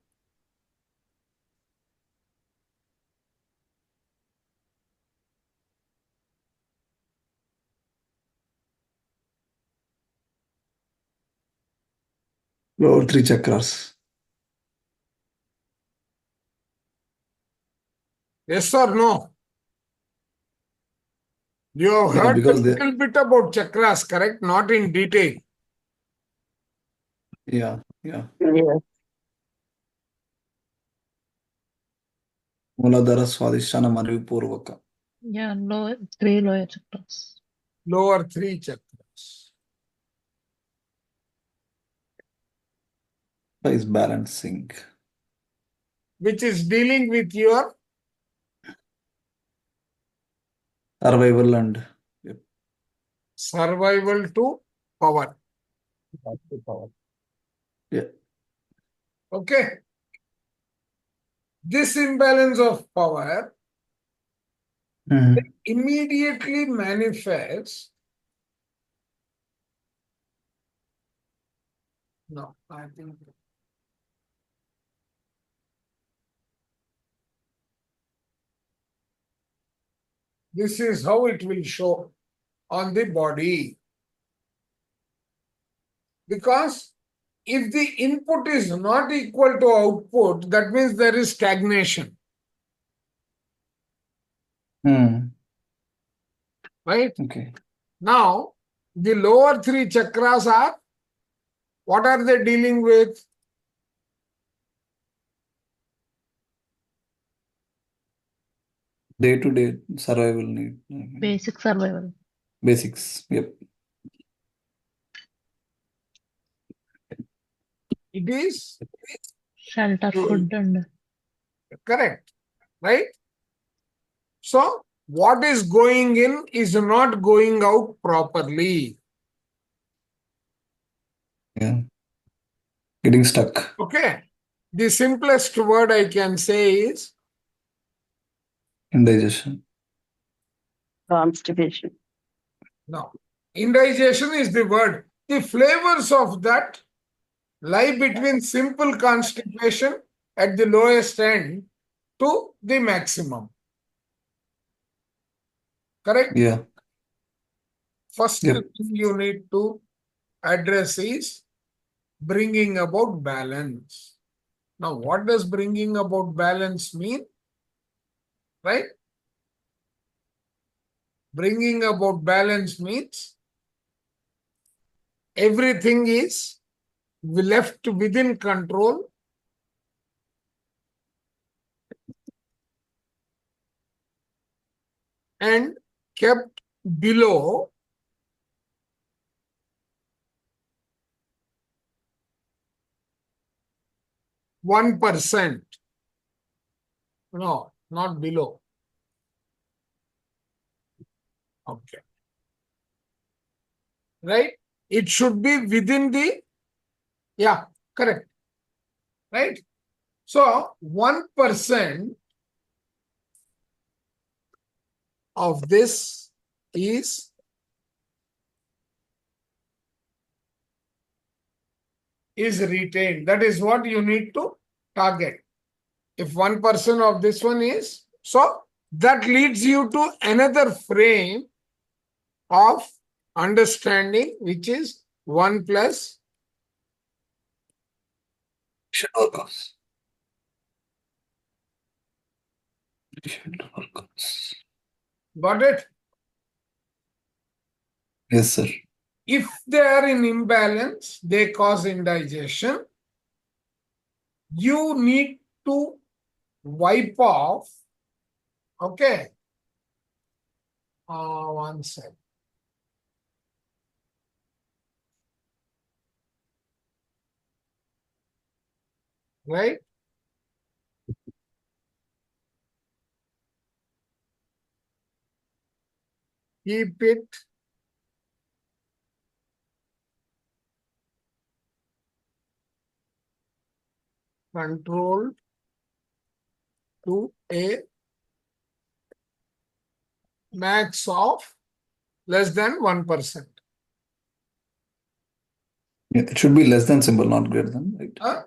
Lower three chakras. yes or no? You have Yeah, heard a because little bit about chakras, correct? Not in detail. Yeah. Muladhara Swadhisthana Manipurvaka. Yeah, three lower chakras. Lower three chakras. Is balancing. Which is dealing with your survival and survival to power. Yeah. Okay. This imbalance of power immediately manifests. No, I think. This is how it will show on the body. Because if the input is not equal to output, that means there is stagnation. Right? Okay. Now, the lower three chakras are, what are they dealing with? Day-to-day survival need. Basic survival. Basics. Yep. It is Shelter, food, and correct, right? So, what is going in is not going out properly. Yeah. Getting stuck. Okay. The simplest word I can say is indigestion. Constipation. no. Indigestion is the word. The flavors of that lie between simple constipation at the lowest end to the maximum. Correct? Yeah. First Yep. thing you need to address is bringing about balance. Now, what does bringing about balance mean? Right? Bringing about balance means everything is left within control and kept below %1. No, not below. Okay. Right? It should be within the, yeah, correct. Right? So 1% of this is retained. That is what you need to target. If 1% of this one is, so that leads you to another frame of understanding, which is 1 plus Arishadvargas. Arishadvargas. Got it? Yes, sir. If they are in imbalance, they cause indigestion. You need to wipe off. Okay. One second. Right? Keep it controlled to a max of less than 1%. Yeah, it should be less than symbol, not greater than, right? Huh?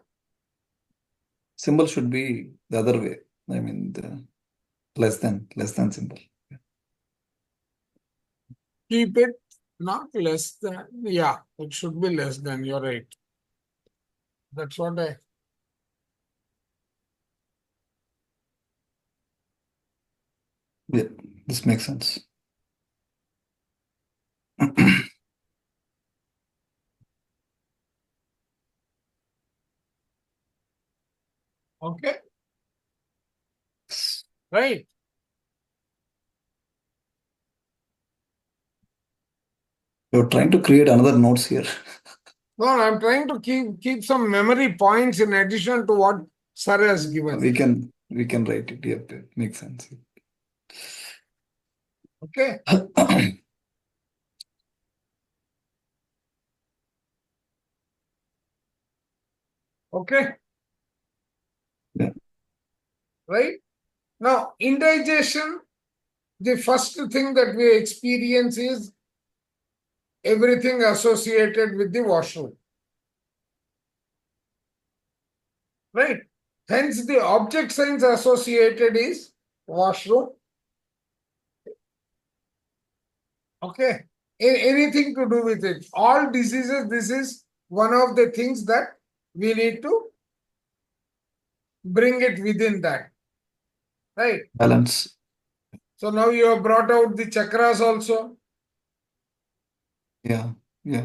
Symbol should be the other way. I mean, the less than symbol. Yeah. Keep it not less than, yeah, it should be less than, you're right. That's what I, Yeah, this makes sense. okay. Right. You're trying to create another notes here. No, I'm trying to keep some memory points in addition to what Sir has given. We can write it. Yep, it makes sense. Okay. Okay. Yeah. Right? Now, indigestion, the first thing that we experience is everything associated with the washroom. Right? Hence, the object signs associated is washroom. Okay. Anything to do with it. All diseases, this is one of the things that we need to bring it within that. Right? Balance. So now you have brought out the chakras also. Yeah,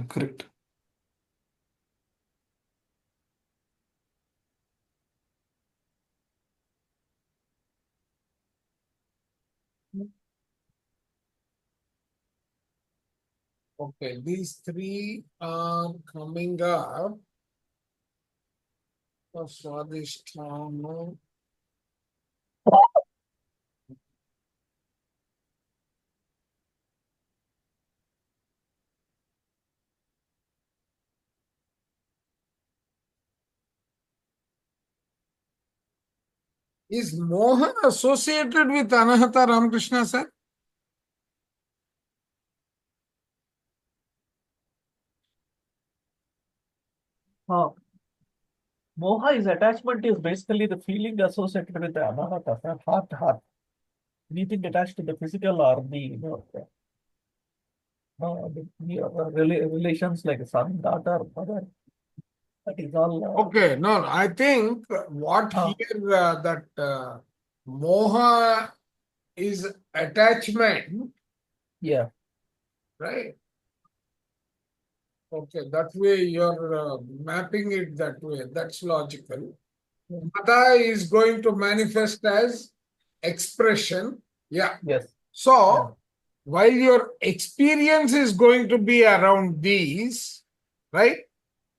correct. Okay, these three are coming up. Swadhisthana. Is Mohan associated with Anahata Ramakrishna, sir? Moha is attachment is basically the feeling associated with the anahata, heart. Anything attached to the physical or the, relations like son, daughter, mother. That is all. Okay, no, I think what here that moha is attachment. Yeah. Right. Okay, that way you're mapping it that way. That's logical. Mata is going to manifest as expression. Yeah. Yes. So, while your experience is going to be around these, right?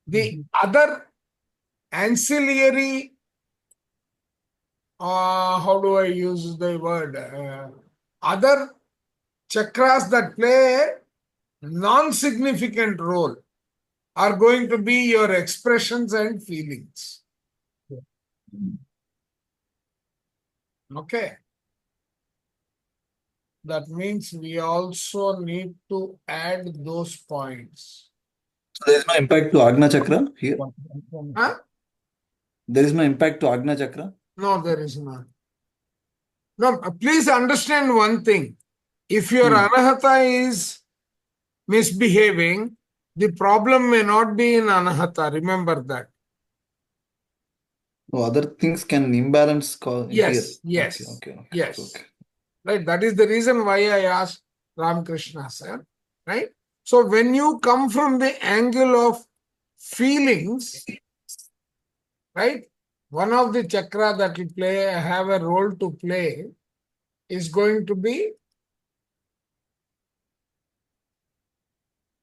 The other ancillary, how do I use the word? Other chakras that play a non-significant role are going to be your expressions and feelings. Okay. That means we also need to add those points. So there is no impact to Agna Chakra here? Huh? There is no impact to Agna Chakra? No, there is not. No, please understand one thing. If your anahata is misbehaving, the problem may not be in anahata. Remember that. Oh, other things can imbalance Yes, here. yes, Okay. yes. Right. That is the reason why I asked Ramakrishna sir. Right. So when you come from the angle of feelings, right, one of the chakra that will have a role to play is going to be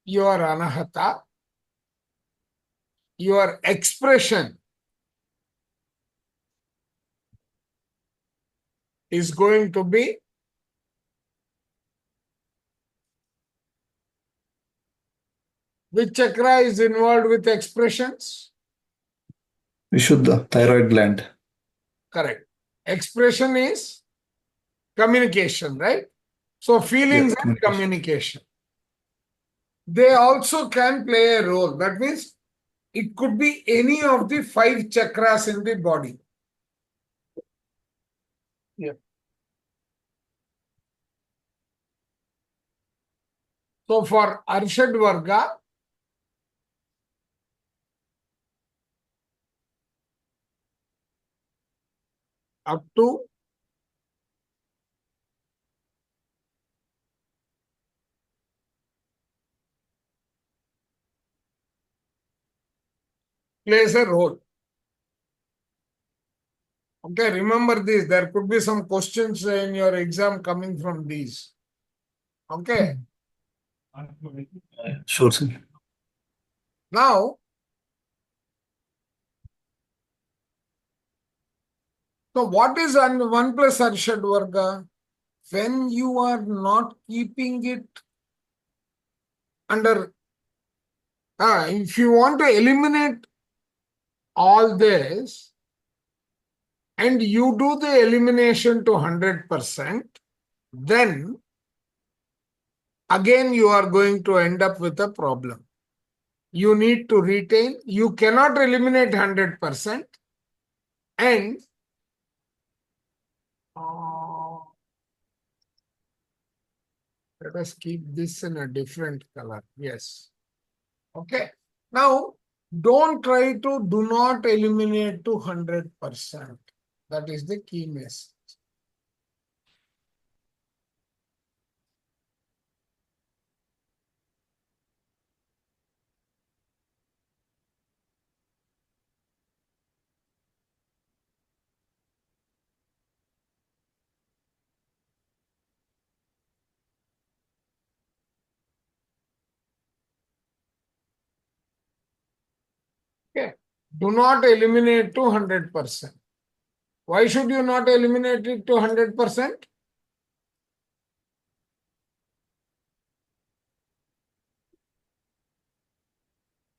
your anahata, your expression is going to be which chakra is involved with expressions? Vishuddha, thyroid gland. Correct. Expression is communication, right? So feelings and communication. They also can play a role. That means it could be any of the 5 chakras in the body. Yeah. So for Arishadvarga, up to plays a role. Okay, remember this. There could be some questions in your exam coming from these. Okay. Sure, sir. Now, so what is 1 plus Arishadvarga? When you are not keeping it under, if you want to eliminate all this and you do the elimination to 100%, then again you are going to end up with a problem. You need to retain, you cannot eliminate 100%, and let us keep this in a different color. Yes. Okay. Now, don't try to do not eliminate to 100%. That is the key message. Okay. Do not eliminate to 100%. Why should you not eliminate it to 100%?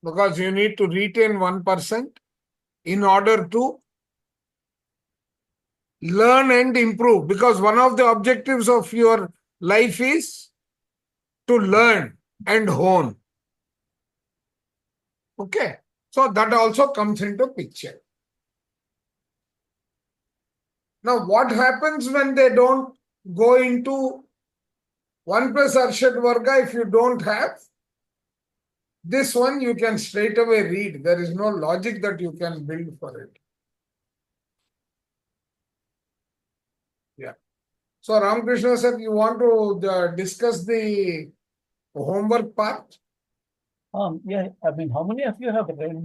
Because you need to retain 1% in order to learn and improve. Because one of the objectives of your life is to learn and hone. Okay. So that also comes into picture. Now, what happens when they don't go into 1 plus Arishadvarga if you don't have? This one you can straight away read. There is no logic that you can build for it. Yeah. So Ramakrishna sir, you want to discuss the homework part? Yeah, I mean, how many of you have read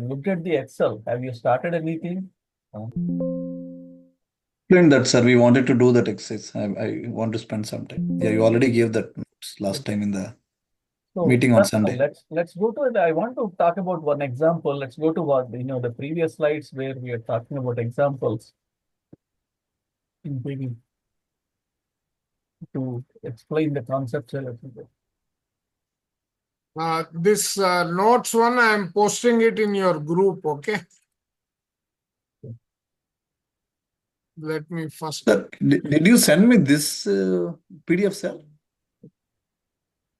looked at the Excel? Have you started anything? Explain that, sir. We wanted to do that exercise. I want to spend some time. Yeah, you already gave that notes last time in the meeting on Sunday. Let's go to it. I want to talk about one example. Let's go to what the previous slides where we are talking about examples in beginning to explain the concepts a little bit. This notes one, I am posting it in your group, okay? Let me first. Sir, did you send me this PDF, sir?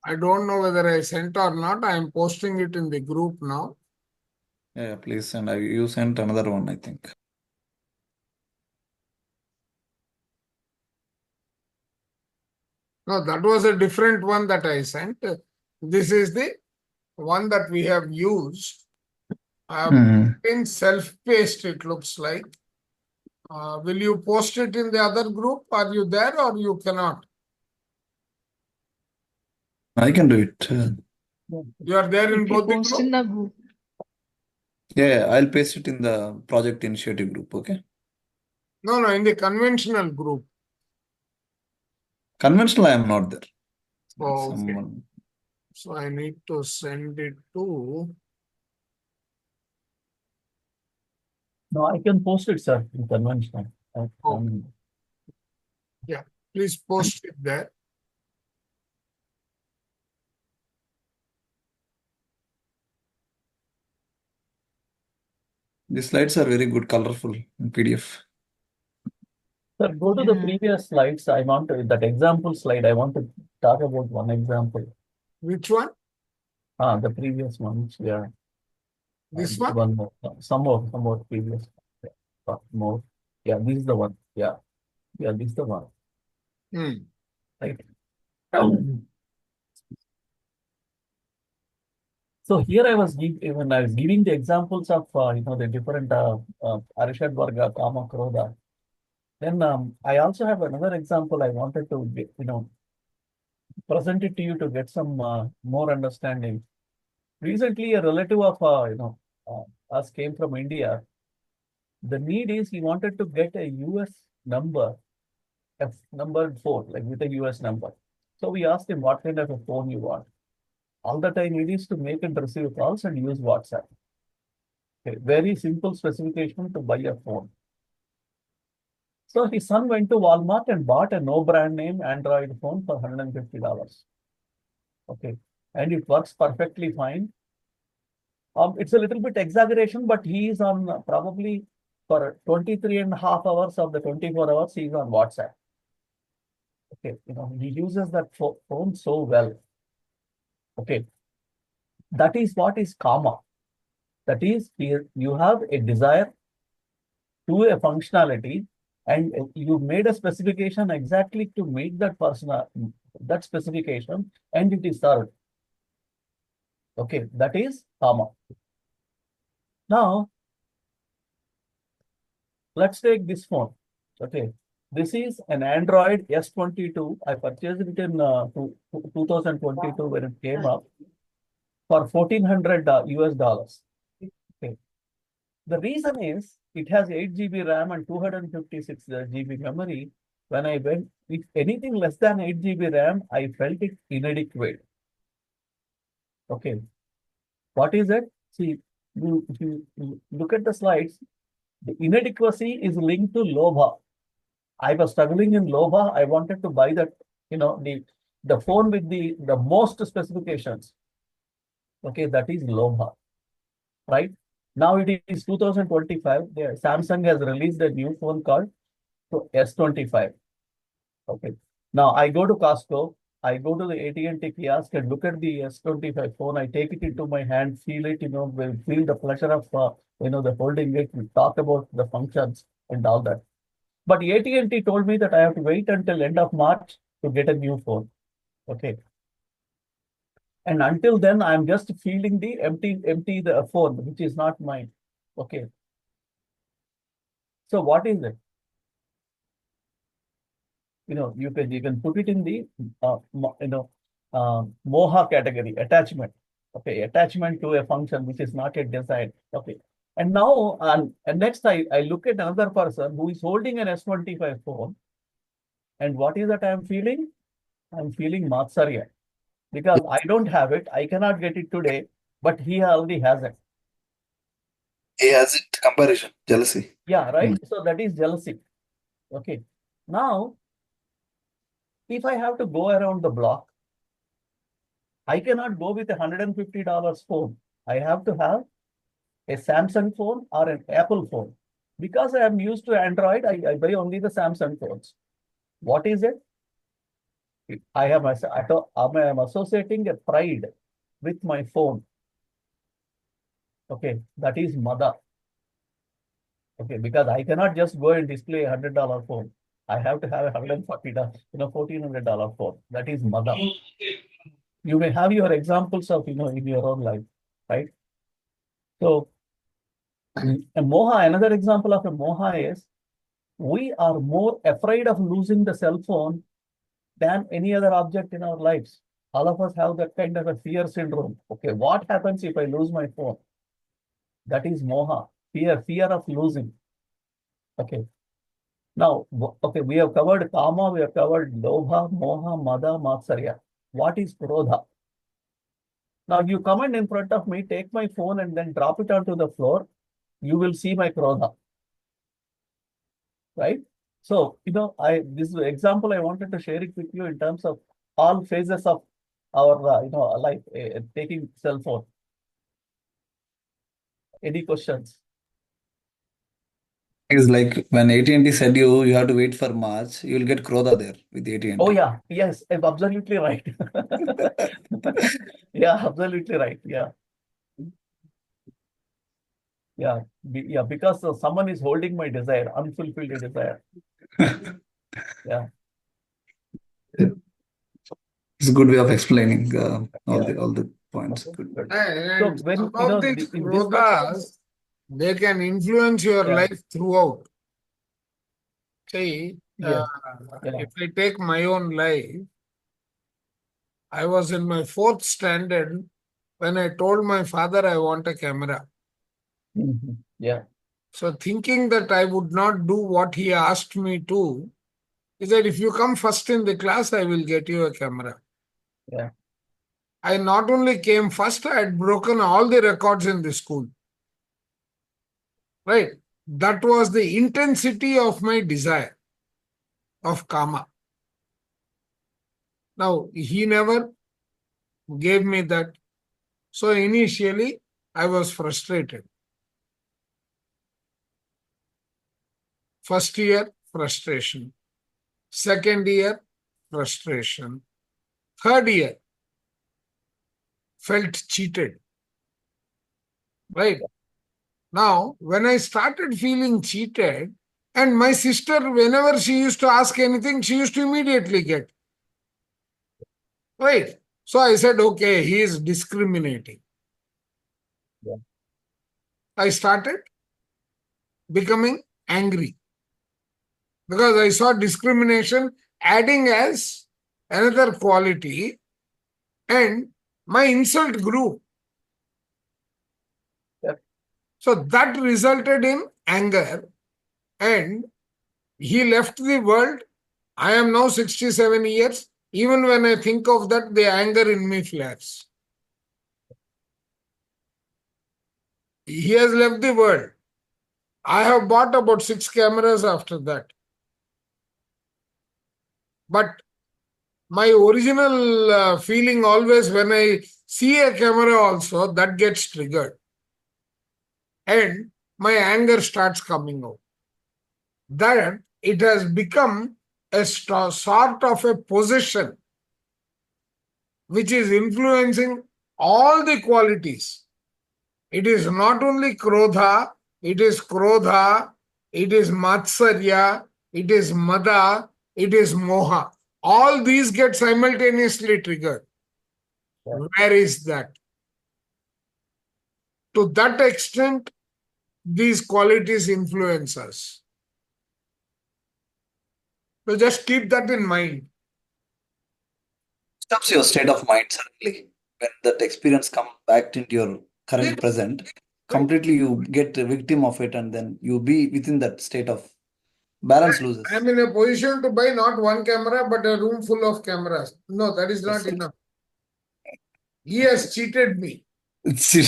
I don't know whether I sent or not. I am posting it in the group now. Yeah, please send. You sent another one, I think. No, that was a different one that I sent. This is the one that we have used. In self-paced, it looks like. Will you post it in the other group? Are you there or you cannot? I can do it. You are there in both the Post in group? the group. Yeah, I'll paste it in the project initiative group, okay? No, in the conventional group. Conventional, I am not there. Oh, okay. So I need to send it to. No, I can post it, sir, in conventional. Yeah, please post it there. The slides are very good, colorful in PDF. Sir, go to the previous slides. I want to, that example slide, I want to talk about one example. Which one? The previous ones, yeah. This one? One more, some more previous. More. Yeah, this is the one. Yeah, this is the one. Right. So here I was when I was giving the examples of the different Arishadvarga, Kama, Krodha. Then I also have another example I wanted to present it to you to get some more understanding. Recently, a relative of us came from India. The need is he wanted to get a US number, a numbered phone, like with a US number. So we asked him what kind of a phone you want. All the time it is to make and receive calls and use WhatsApp. Okay, very simple specification to buy a phone. So his son went to Walmart and bought a no brand name Android phone for $150. Okay, and it works perfectly fine. It's a little bit exaggeration, but he is on probably for 23.5 hours of the 24 hours, he is on WhatsApp. Okay, he uses that phone so well. Okay, that is what is Kama. That is, here you have a desire to a functionality, and you made a specification exactly to meet that that specification, and it is served. Okay, that is Kama. Now, let's take this phone. Okay, this is an Android S22. I purchased it in 2022 when it came up for $1,400 US. Okay, the reason is it has 8 GB RAM and 256 GB memory. When I went with anything less than 8 GB RAM, I felt it inadequate. Okay, what is it? See, if you look at the slides, the inadequacy is linked to Lobha. I was struggling in Lobha. I wanted to buy that, the phone with the most specifications. Okay, that is Lobha, right? Now it is 2025. Samsung has released a new phone called S25. Okay. Now I go to Costco. I go to the AT&T kiosk and look at the S25 phone. I take it into my hand, feel it, feel the pleasure of, the holding it. We talk about the functions and all that. But AT&T told me that I have to wait until end of March to get a new phone. Okay. And until then, I'm just feeling the empty the phone, which is not mine. Okay. So what is it? You can put it in the moha category, attachment. Okay, attachment to a function which is not yet desired. Okay. And now, and next I look at another person who is holding an S25 phone. And what is that I'm feeling? I'm feeling Matsarya. Because I don't have it, I cannot get it today, but he already has it. He has it, comparison, jealousy. Yeah, right? So that is jealousy. Okay. Now, if I have to go around the block, I cannot go with a $150 phone. I have to have a Samsung phone or an Apple phone. Because I am used to Android, I buy only the Samsung phones. What is it? I am associating a pride with my phone. Okay, that is mother. Okay, because I cannot just go and display a $100 phone. I have to have a $140, $1,400 phone. That is mother. You may have your examples of, in your own life, right? So, a moha, another example of a moha is we are more afraid of losing the cell phone than any other object in our lives. All of us have that kind of a fear syndrome. Okay, what happens if I lose my phone? That is moha, fear of losing. Okay. Now, okay, we have covered kama, we have covered lobha, moha, mada, matsarya. What is krodha? Now, you come in front of me, take my phone and then drop it onto the floor. You will see my krodha. Right? So, this example, I wanted to share it with you in terms of all phases of our, life, taking cell phone. Any questions? It's like when AT&T said you have to wait for March, you'll get Krodha there with AT&T. Oh yeah, yes, absolutely right. Yeah, absolutely right. Yeah. Yeah, because someone is holding my desire, unfulfilled desire. Yeah. It's a good way of explaining all the points. And So when some of these krodhas, they can influence your life throughout. See, if I take my own life, I was in my 4th standard when I told my father I want a camera. Yeah. So thinking that I would not do what he asked me to, he said, if you come first in the class, I will get you a camera. Yeah. I not only came first, I had broken all the records in the school. Right? That was the intensity of my desire of kama. Now, he never gave me that. So initially, I was frustrated. First year, frustration. Second year, frustration. Third year, felt cheated. Right? Now, when I started feeling cheated, and my sister, whenever she used to ask anything, she used to immediately get. Right? So I said, okay, he is discriminating. Yeah. I started becoming angry because I saw discrimination adding as another quality, and my insult grew. Yeah. So that resulted in anger, and he left the world. I am now 67 years. Even when I think of that, the anger in me flares. He has left the world. I have bought about 6 cameras after that. But my original feeling always when I see a camera also, that gets triggered. And my anger starts coming out. That it has become a sort of a possession which is influencing all the qualities. It is not only krodha, it is matsarya, it is mada, it is moha. All these get simultaneously triggered. Where is that? To that extent, these qualities influence us. So just keep that in mind. Stops your state of mind suddenly. When that experience comes back into your current present, completely you get a victim of it, and then you be within that state of balance loses. I'm in a position to buy not one camera, but a room full of cameras. No, that is not enough. He has cheated me. So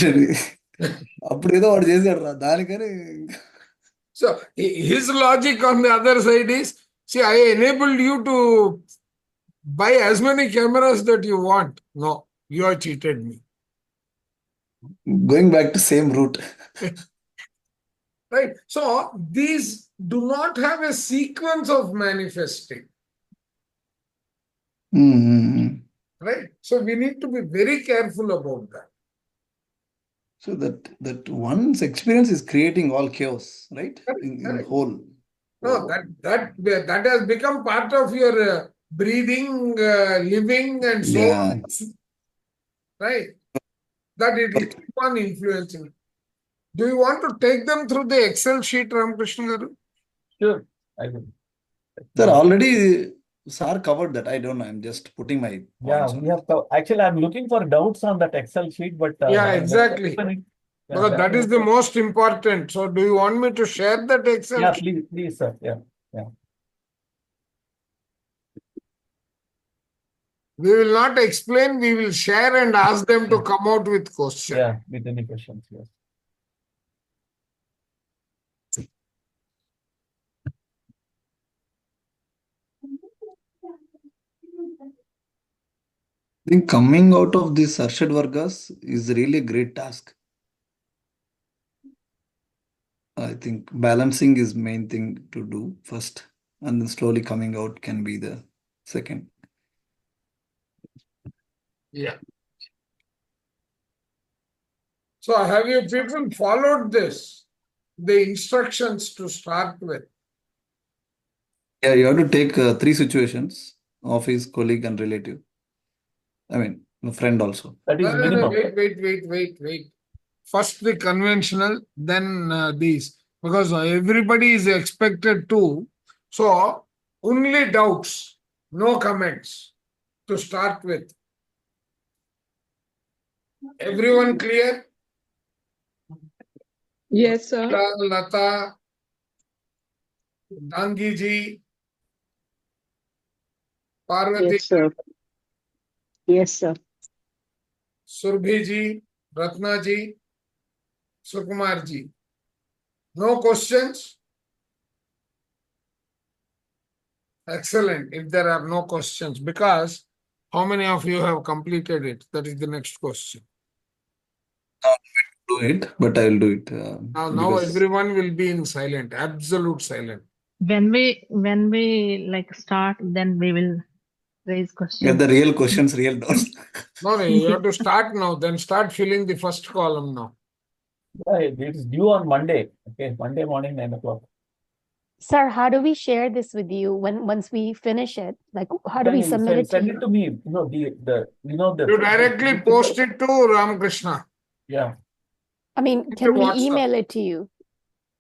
his logic on the other side is, see, I enabled you to buy as many cameras that you want. No, you have cheated me. Going back to same route. Right. So these do not have a sequence of manifesting. Right. So we need to be very careful about that. So that one's experience is creating all chaos, right? In whole. No, that has become part of your breathing, living, and so on. Right. That it will keep on influencing. Do you want to take them through the Excel sheet, Ramakrishna Garu? Sure, I will. Sir, already Sir covered that. I don't know. I'm just putting my points. Yeah, we have actually I'm looking for doubts on that Excel sheet, but yeah, exactly. Because that is the most important. So do you want me to share that Excel sheet? Yeah, please, sir. Yeah. We will not explain, we will share and ask them to come out with questions. Yeah, with any questions, yes. I think coming out of this Arishadvargas is really a great task. I think balancing is main thing to do first, and then slowly coming out can be the second. Yeah. So have you people followed this? The instructions to start with? Yeah, you have to take 3 situations: office, colleague, and relative. I mean, a friend also. That is minimum. Wait. First the conventional, then these. Because everybody is expected to. So only doubts, no comments to start with. Everyone clear? Yes, sir. Lata, Dangi ji, Parvati, Yes, sir. Yes, sir. Surbhi ji, Ratna ji, Sukumar ji. No questions? Excellent. If there are no questions, because how many of you have completed it? That is the next question. Do it, but I will do it. Now everyone will be in silent, absolute silent. When we like start, then we will raise questions. Get the real questions, real doubts. No, you have to start now. Then start filling the first column now. Yeah, it is due on Monday. Okay, Monday morning, 9 o'clock. Sir, how do we share this with you once we finish it? Like, how do we submit it to you? Send it to me. You directly post it to Ramakrishna. Yeah. I mean, can we email it to you?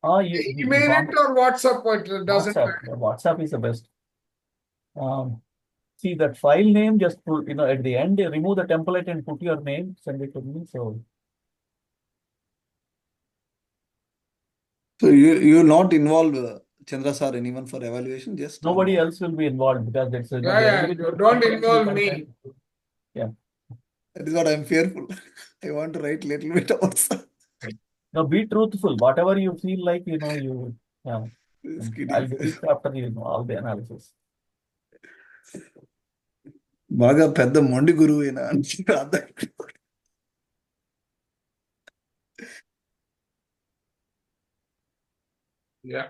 Email it or WhatsApp, it doesn't matter. WhatsApp is the best. See that file name, just put, at the end, remove the template and put your name, send it to me. So you will not involve Chandra sir, anyone for evaluation? Just nobody else will be involved because it's don't involve me. Yeah. That is what I'm fearful. I want to write little bit also. Now be truthful. Whatever you feel like, you I'll do it after all the analysis. బాగా పెద్ద మొండి గురువు అయినా Yeah.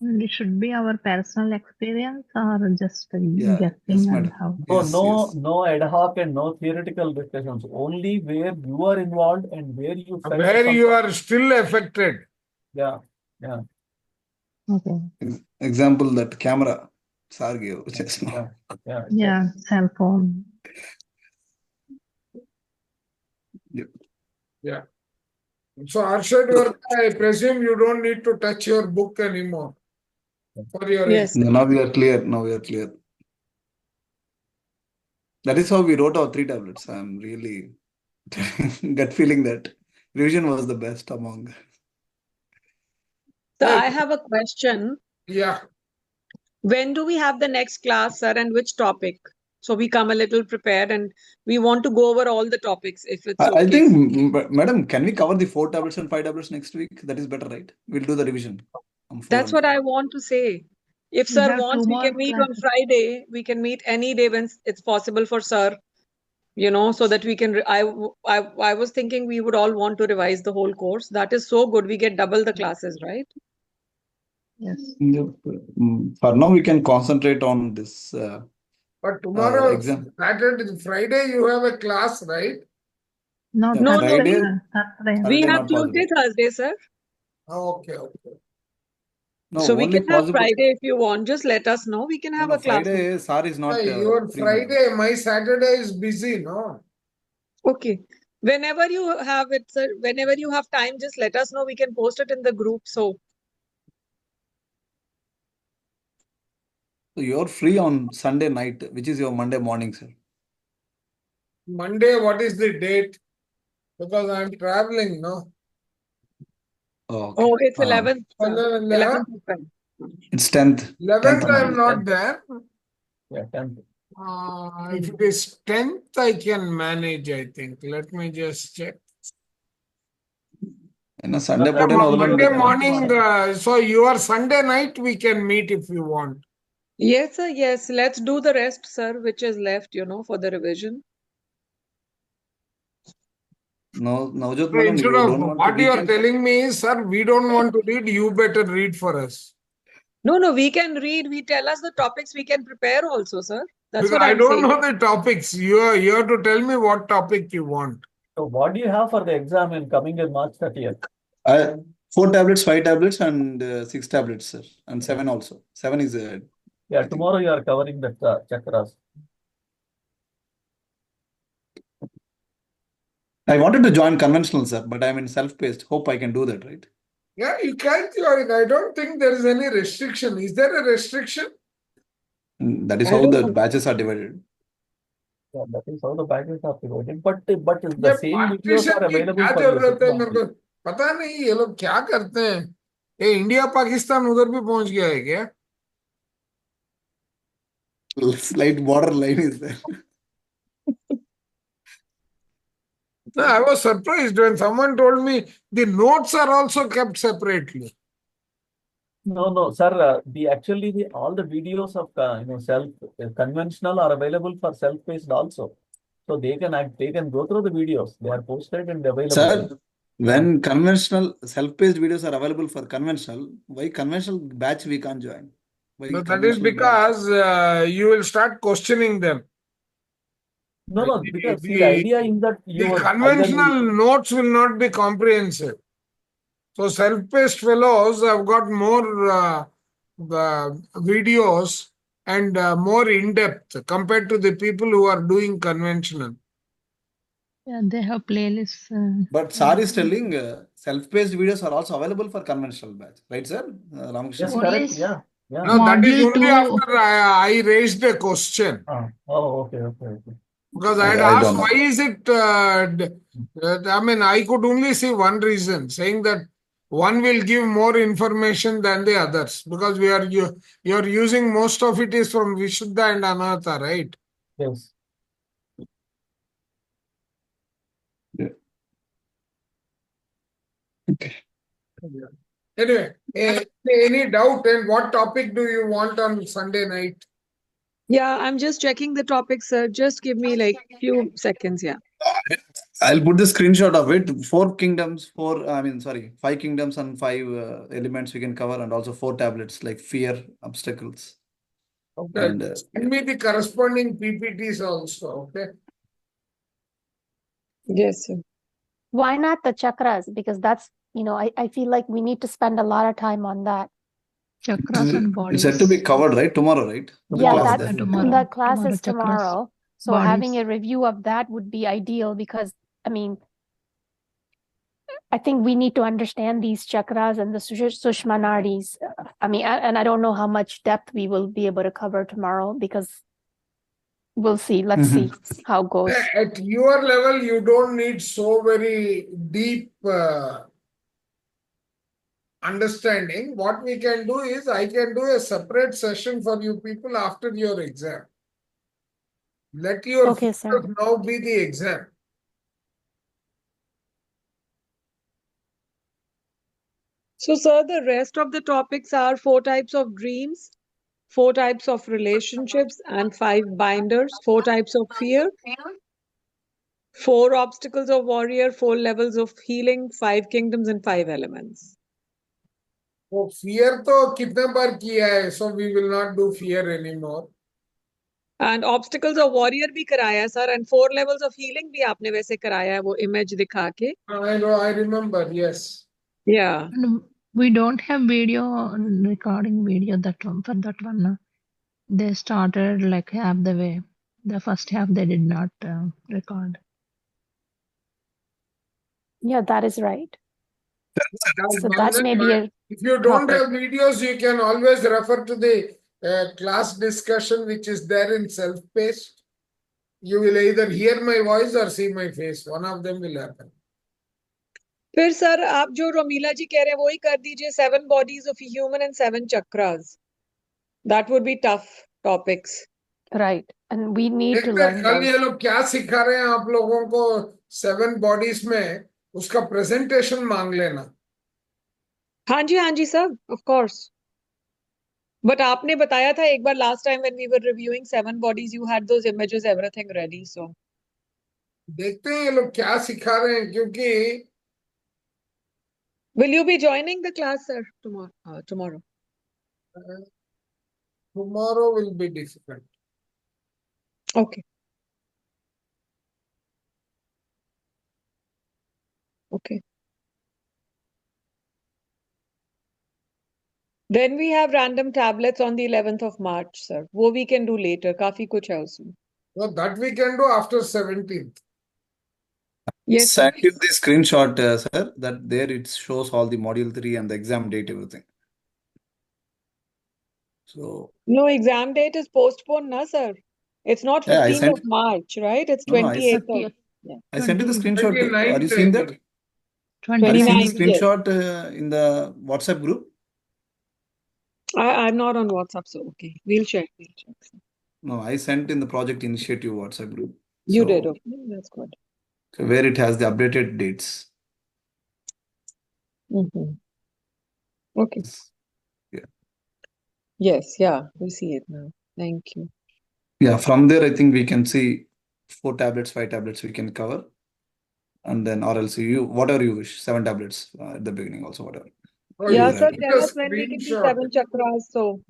It should be our personal experience or just Yeah, yes, guessing and madam. how. No, Yes, no, yes. no ad hoc and no theoretical discussions. Only where you are involved and where you felt Where some. you are still affected. Yeah, yeah, Okay. Example that camera sir gave just now. yeah. Yeah, cell phone. Yeah. So Arishadvargas, I presume you don't need to touch your book anymore for your Yes. Now we are clear. Now we are clear. That is how we wrote our 3 tablets. I'm really gut feeling that revision was the best among. So I have a question. Yeah. When do we have the next class, sir, and which topic? So we come a little prepared and we want to go over all the topics if it's I okay. think, madam, can we cover the 4 tablets and 5 tablets next week? That is better, right? We'll do the revision. That's what I want to say. If We sir have wants, 2 we can more meet on classes. Friday. We can meet any day when it's possible for sir, so that we can. I was thinking we would all want to revise the whole course. That is so good. We get double the classes, right? Yes. For now, we can concentrate on this. But tomorrow, exam. Friday, you have a class, right? No, No, Friday. We have not possible. Tuesday, Thursday, sir. Okay. No, So we only can have possible. Friday if you want. Just let us know. We can have a class. Friday, sir is not. Your free, Friday, my Saturday is busy, no? Okay. Whenever you have it, sir, whenever you have time, just let us know. We can post it in the group. So you're free on Sunday night, which is your Monday morning, sir. Monday, what is the date? Because I'm traveling, no? Okay. it's 11th. 11th. It's 10th. 11th, I'm not there. Yeah, 10th. If it is 10th, I can manage, I think. Let me just check. Sunday Monday morning, so your Sunday night we can meet if you want. Yes, sir. Yes. Let's do the rest, sir, which is left, for the revision. No, Navjot So madam, instead you of don't want what to you are recap? telling me is, sir, we don't want to read, you better read for us. No, we can read. We tell us the topics we can prepare also, sir. That's Because what I I'm don't saying. know the topics. You have to tell me what topic you want. So what do you have for the exam in coming in March 30th? 4 tablets, 5 tablets, and 6 tablets, sir, and 7 also. 7 is. Yeah, tomorrow you are covering the chakras. I wanted to join conventional, sir, but I'm in self-paced. Hope I can do that, right? Yeah, you can join. I don't think there is any restriction. Is there a restriction? That is how the batches are divided. Yeah, that is how the batches are divided. But the same videos are available for you. पता नहीं ये लोग क्या करते हैं ये India Pakistan उधर भी पहुंच गया है क्या Slight border line is there. I was surprised when someone told me the notes are also kept separately. No, sir. All the videos of self conventional are available for self-paced also. So they can go through the videos. They are posted and available. Sir, when conventional self-paced videos are available for conventional, why conventional batch we can't join? No, that is because you will start questioning them. No, because the idea is that the conventional notes will not be comprehensive. So self-paced fellows have got more videos and more in-depth compared to the people who are doing conventional. Yeah, they have playlists. But sir is telling self-paced videos are also available for conventional batch, right, sir? Ramakrishna. Yes, correct. Yeah. No, that is only after I raised a question. Okay. Because I had asked why is it, I could only see one reason, saying that one will give more information than the others. Because you're using most of it is from Vishuddha and Anahata, right? Yes. Yeah. Okay. Anyway, any doubt and what topic do you want on Sunday night? Yeah, I'm just checking the topic, sir. Just give me like few seconds. Yeah. I'll put the screenshot of it. 4 kingdoms, sorry, 5 kingdoms and 5 elements we can cover, and also 4 tablets like fear, obstacles. Okay. And Send me the corresponding PPTs also. Okay. Yes, sir. Why not the chakras? Because that's, I feel like we need to spend a lot of time on that. Chakras and It's said to be bodies. covered, right? Tomorrow, right? Yeah, class that tomorrow. the class Tomorrow is chakras, tomorrow. So having bodies. a review of that would be ideal because, I think we need to understand these chakras and the Sushma nadis. And I don't know how much depth we will be able to cover tomorrow because we'll see. Let's see how it goes. At your level, you don't need so very deep understanding. What we can do is, I can do a separate session for you people after your exam. Let your Okay, sir. focus now be the exam. So, sir, the rest of the topics are 4 types of dreams, 4 types of relationships, and 5 binders, 4 types of fear, 4 obstacles of warrior, 4 levels of healing, 5 kingdoms, and 5 elements. वो fear तो कितने बार किया है, so we will not do fear anymore. And obstacles of warrior भी कराया sir, and 4 levels of healing भी आपने वैसे कराया है वो image दिखा के. I know, I remember, yes. Yeah. And we don't have video recording video that one for that one. They started like half the way. The first half they did not record. Yeah, that is right. So that may be a if you don't topic. have videos, you can always refer to the class discussion, which is there in self-paced. You will either hear my voice or see my face. One of them will happen. फिर sir आप जो रोमिला जी कह रहे हैं वही कर दीजिए 7 bodies of a human and 7 chakras. That would be tough topics. Right. And we need to learn कल ये those. लोग क्या सिखा रहे हैं आप लोगों को 7 bodies में, उसका presentation मांग लेना. हाँ जी सर, of course. But आपने बताया था एक बार last time when we were reviewing 7 bodies, you had those images, everything ready. So देखते हैं ये लोग क्या सिखा रहे हैं, क्योंकि will you be joining the class, sir, tomorrow? Tomorrow will be difficult. Okay. Okay. Then we have random tablets on the 11th of March, sir. वो we can do later. काफी कुछ है उसमें. Well, that we can do after 17th. Yes, sir. Send you the screenshot, sir. That there it shows all the module 3 and the exam date, everything. So no, exam date is postponed, na, sir. It's not 15th of March, right? It's 28th. I sent you the screenshot. Are you seeing that? 29th. Are you seeing the screenshot in the WhatsApp group? I'm not on WhatsApp, so okay. We'll check. No, I sent in the project initiative WhatsApp group. You did, okay. That's good. Where it has the updated dates. Okay. Yeah. Yes, yeah, we see it now. Thank you. Yeah, from there, I think we can see 4 tablets, 5 tablets we can cover. And then, or else whatever you wish, 7 tablets at the beginning, also, whatever. Yeah, sir, tell us when we can do 7 chakras. So,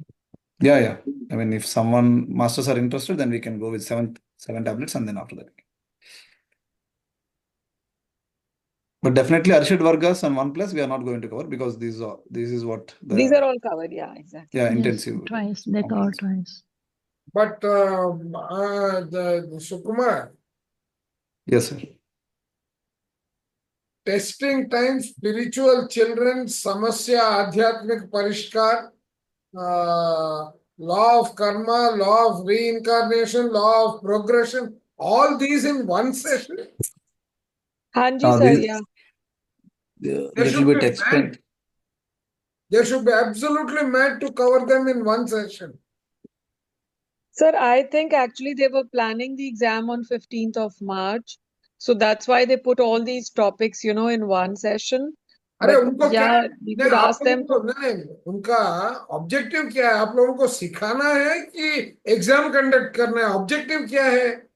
yeah. I mean, if masters are interested, then we can go with 7 tablets and then after that. But definitely Arishadvargas and 1+, we are not going to cover because this is what these are all covered. Yeah, exactly. Yeah, intensive. Twice, they cover twice. But the Sukumar. Yes, sir. Testing time, spiritual children, samasya, adhyatmik parishkar, law of karma, law of reincarnation, law of progression, all these in one session. Hanji, sir, yeah. They should be absolutely mad to cover them in one session. Sir, I think actually they were planning the exam on 15th of March. So that's why they put all these topics, in one session. उनको yeah, you could ask them. उनका objective क्या है? आप लोगों को सिखाना है कि एग्जाम कंडक्ट करना है? ऑब्जेक्टिव क्या है?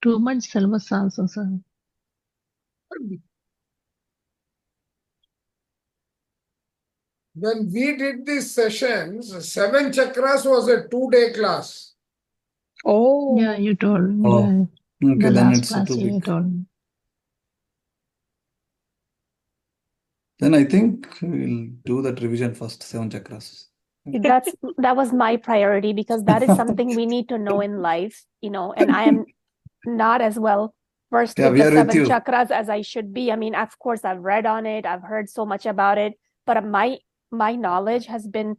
too much syllabus also, sir. When we did these sessions, 7 chakras was a 2-day class. Oh. Yeah, you told. Oh, Yeah, okay, the then last it's class too you big. told. Then I think we'll do that revision first, 7 chakras. That was my priority because that is something we need to know in life, and I am not as well versed Yeah, with we the are with 7 you. chakras as I should be. I mean, of course, I've read on it, I've heard so much about it, but my knowledge has been,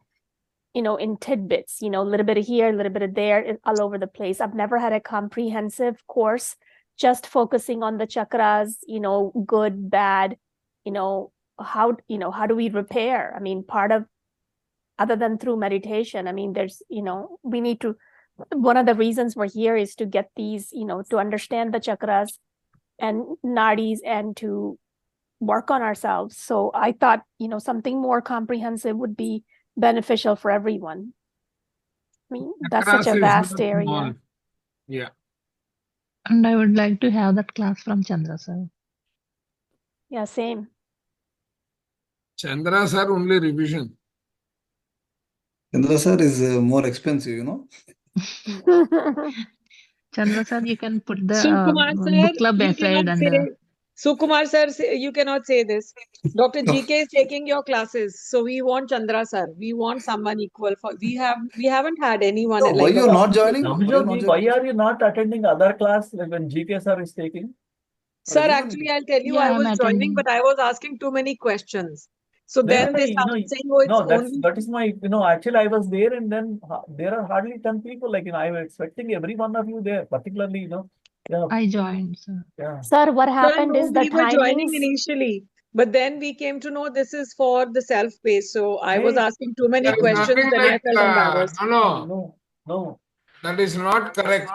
in tidbits, a little bit of here, a little bit of there, all over the place. I've never had a comprehensive course just focusing on the chakras, good, bad, how do we repair? I mean, part of, other than through meditation, I mean, there's, we need to, one of the reasons we're here is to get these, to understand the chakras and nadis and to work on ourselves. So I thought, something more comprehensive would be beneficial for everyone. I mean, that's such a vast area. Yeah. And I would like to have that class from Chandra, sir. Yeah, same. Chandra sir only revision. Chandra sir is more expensive, Chandra sir, you can put the Sukumar sir, book club you aside cannot and say. Sukumar sir, you cannot say this. Dr. GK is taking your classes, so we want Chandra sir. We want someone equal for. We haven't had anyone No, why like you're not joining? Namjoji, why are you not attending other class when GK sir is taking? Sir, actually, I'll tell you, Yeah, I I'm was joining, attending. but I was asking too many questions. So No, then no, they you know, started saying, oh, it's no, only. that is my, actually I was there and then there are hardly 10 people. Like, I was expecting every one of you there, particularly, yeah. I joined, sir. Yeah. Sir, what Sir, happened no, is the we were joining timings. initially, but then we came to know this is for the self-paced. So I was Hey, asking too many There is questions nothing and I like, felt embarrassed. no. no. That is not correct.